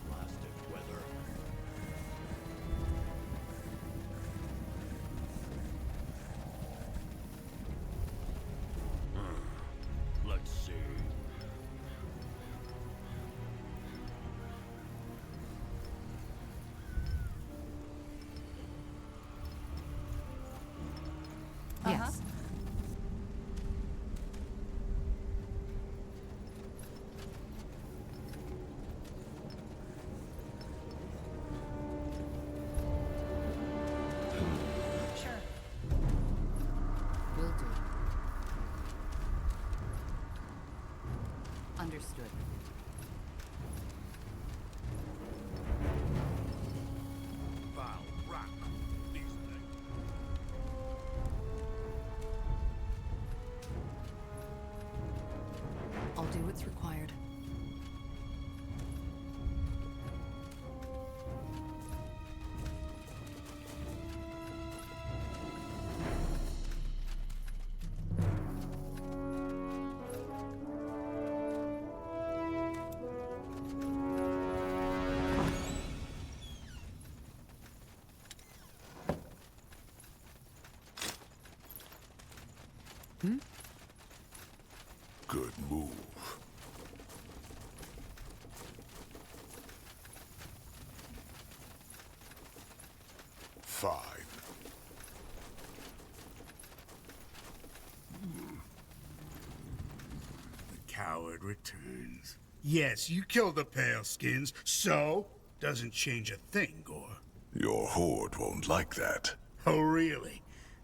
Plastic weather. Let's see. Yes. Sure. Will do. Understood. Foul, rock, these things. I'll do what's required. Good move. Fine. The coward returns. Yes, you killed the Paleskins, so doesn't change a thing, Gore. Your horde won't like that. Oh, really?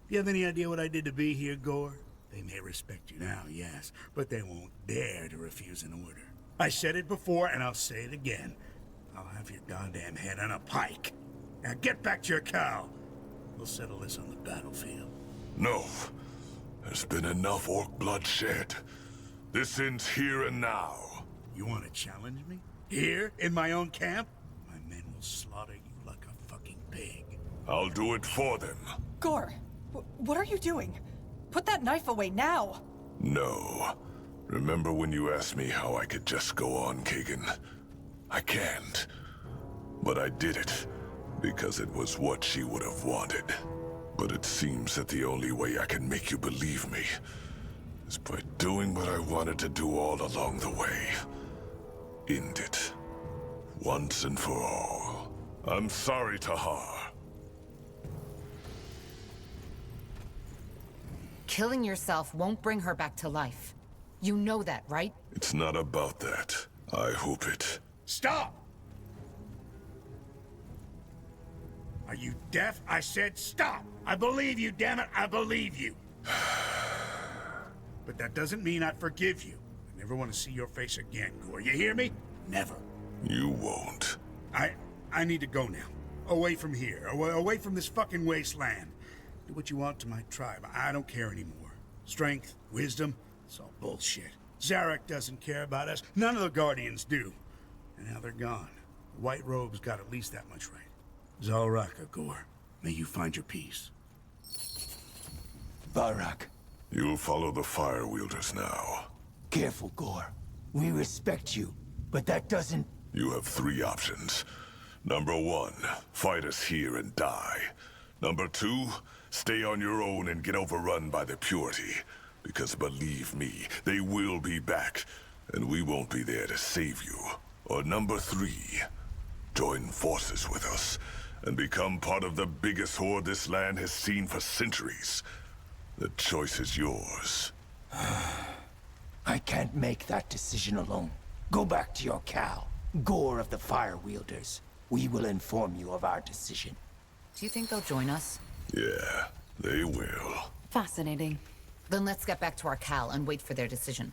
Do you have any idea what I did to be here, Gore? They may respect you now, yes, but they won't dare to refuse an order. I said it before, and I'll say it again. I'll have your goddamn head on a pike. Now get back to your cow. We'll settle this on the battlefield. No. There's been enough orc blood shed. This ends here and now. You want to challenge me? Here, in my own camp? My men will slaughter you like a fucking pig. I'll do it for them. Gore, what are you doing? Put that knife away now! No. Remember when you asked me how I could just go on, Kagan? I can't. But I did it, because it was what she would have wanted. But it seems that the only way I can make you believe me is by doing what I wanted to do all along the way. End it. Once and for all. I'm sorry, Tahar. Killing yourself won't bring her back to life. You know that, right? It's not about that. I hope it. Stop! Are you deaf? I said stop! I believe you, damn it! I believe you! But that doesn't mean I forgive you. I never want to see your face again, Gore. You hear me? Never. You won't. I need to go now. Away from here. Away from this fucking wasteland. Do what you want to my tribe. I don't care anymore. Strength, wisdom, it's all bullshit. Zarek doesn't care about us. None of the Guardians do. And now they're gone. The White Robe's got at least that much right. Zalraka, Gore. May you find your peace. Barak. You'll follow the Fire Wielders now. Careful, Gore. We respect you, but that doesn't... You have 3 options. Number 1, fight us here and die. Number 2, stay on your own and get overrun by the Purity. Because believe me, they will be back, and we won't be there to save you. Or number 3, join forces with us, and become part of the biggest horde this land has seen for centuries. The choice is yours. I can't make that decision alone. Go back to your cow, Gore of the Fire Wielders. We will inform you of our decision. Do you think they'll join us? Yeah, they will. Fascinating. Then let's get back to our Cal and wait for their decision.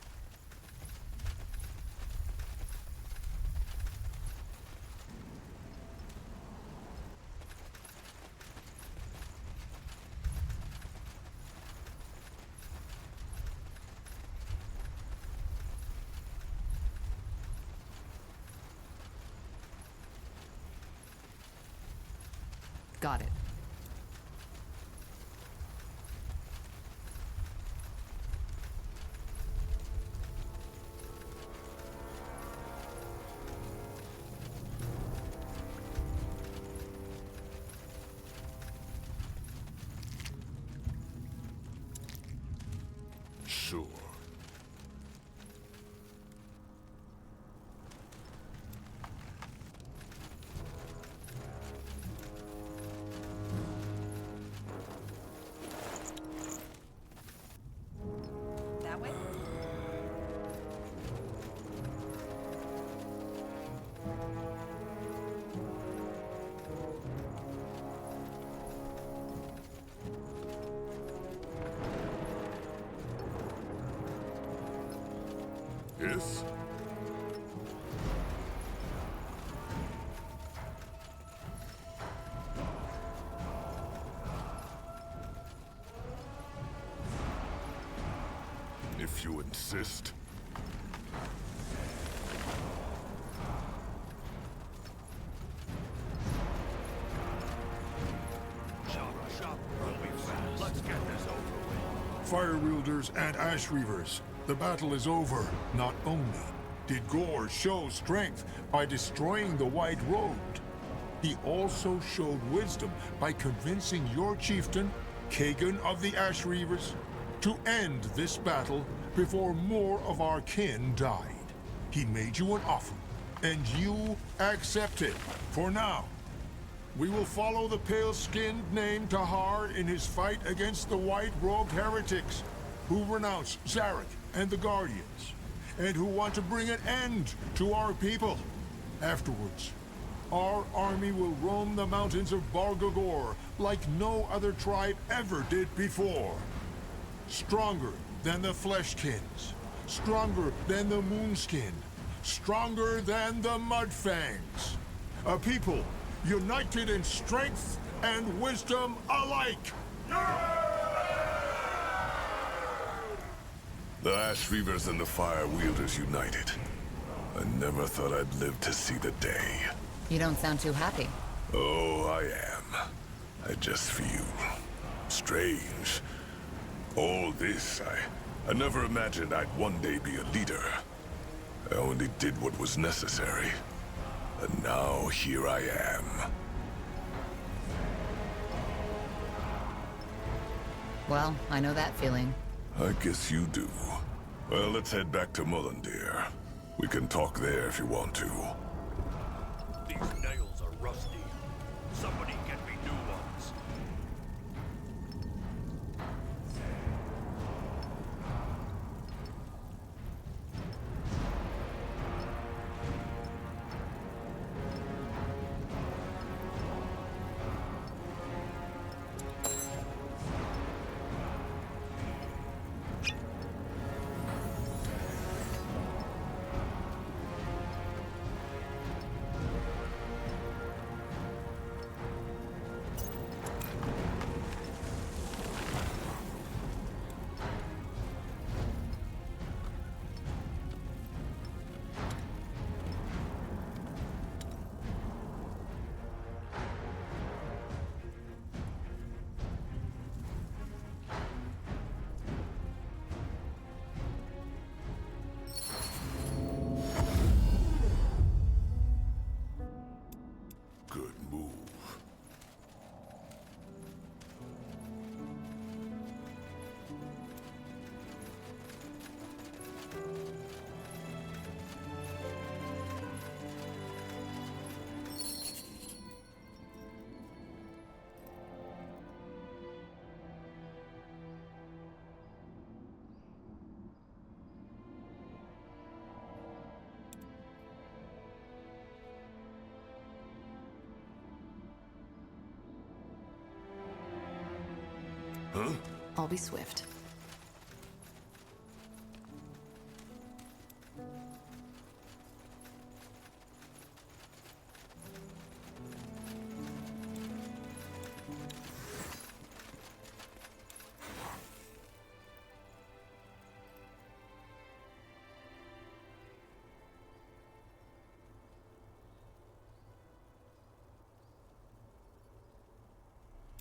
Got it. Sure. That way? Yes? If you insist. Let's get this over with. Fire Wielders and Ash Reavers, the battle is over. Not only did Gore show strength by destroying the White Robed, he also showed wisdom by convincing your chieftain, Kagan of the Ash Reavers, to end this battle before more of our kin died. He made you an offer, and you accepted. For now, we will follow the pale-skinned named Tahar in his fight against the white-robed heretics who renounce Zarek and the Guardians, and who want to bring an end to our people. Afterwards, our army will roam the mountains of Bargagor like no other tribe ever did before. Stronger than the Fleshkins, stronger than the Moonskin, stronger than the Mudfangs. A people united in strength and wisdom alike. The Ash Reavers and the Fire Wielders united. I never thought I'd live to see the day. You don't sound too happy. Oh, I am. I just feel strange. All this, I never imagined I'd one day be a leader. I only did what was necessary. And now here I am. Well, I know that feeling. I guess you do. Well, let's head back to Mullendeer. We can talk there if you want to. These nails are rusty. Somebody get me new ones. Good move. Huh? I'll be swift.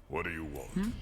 What do you want?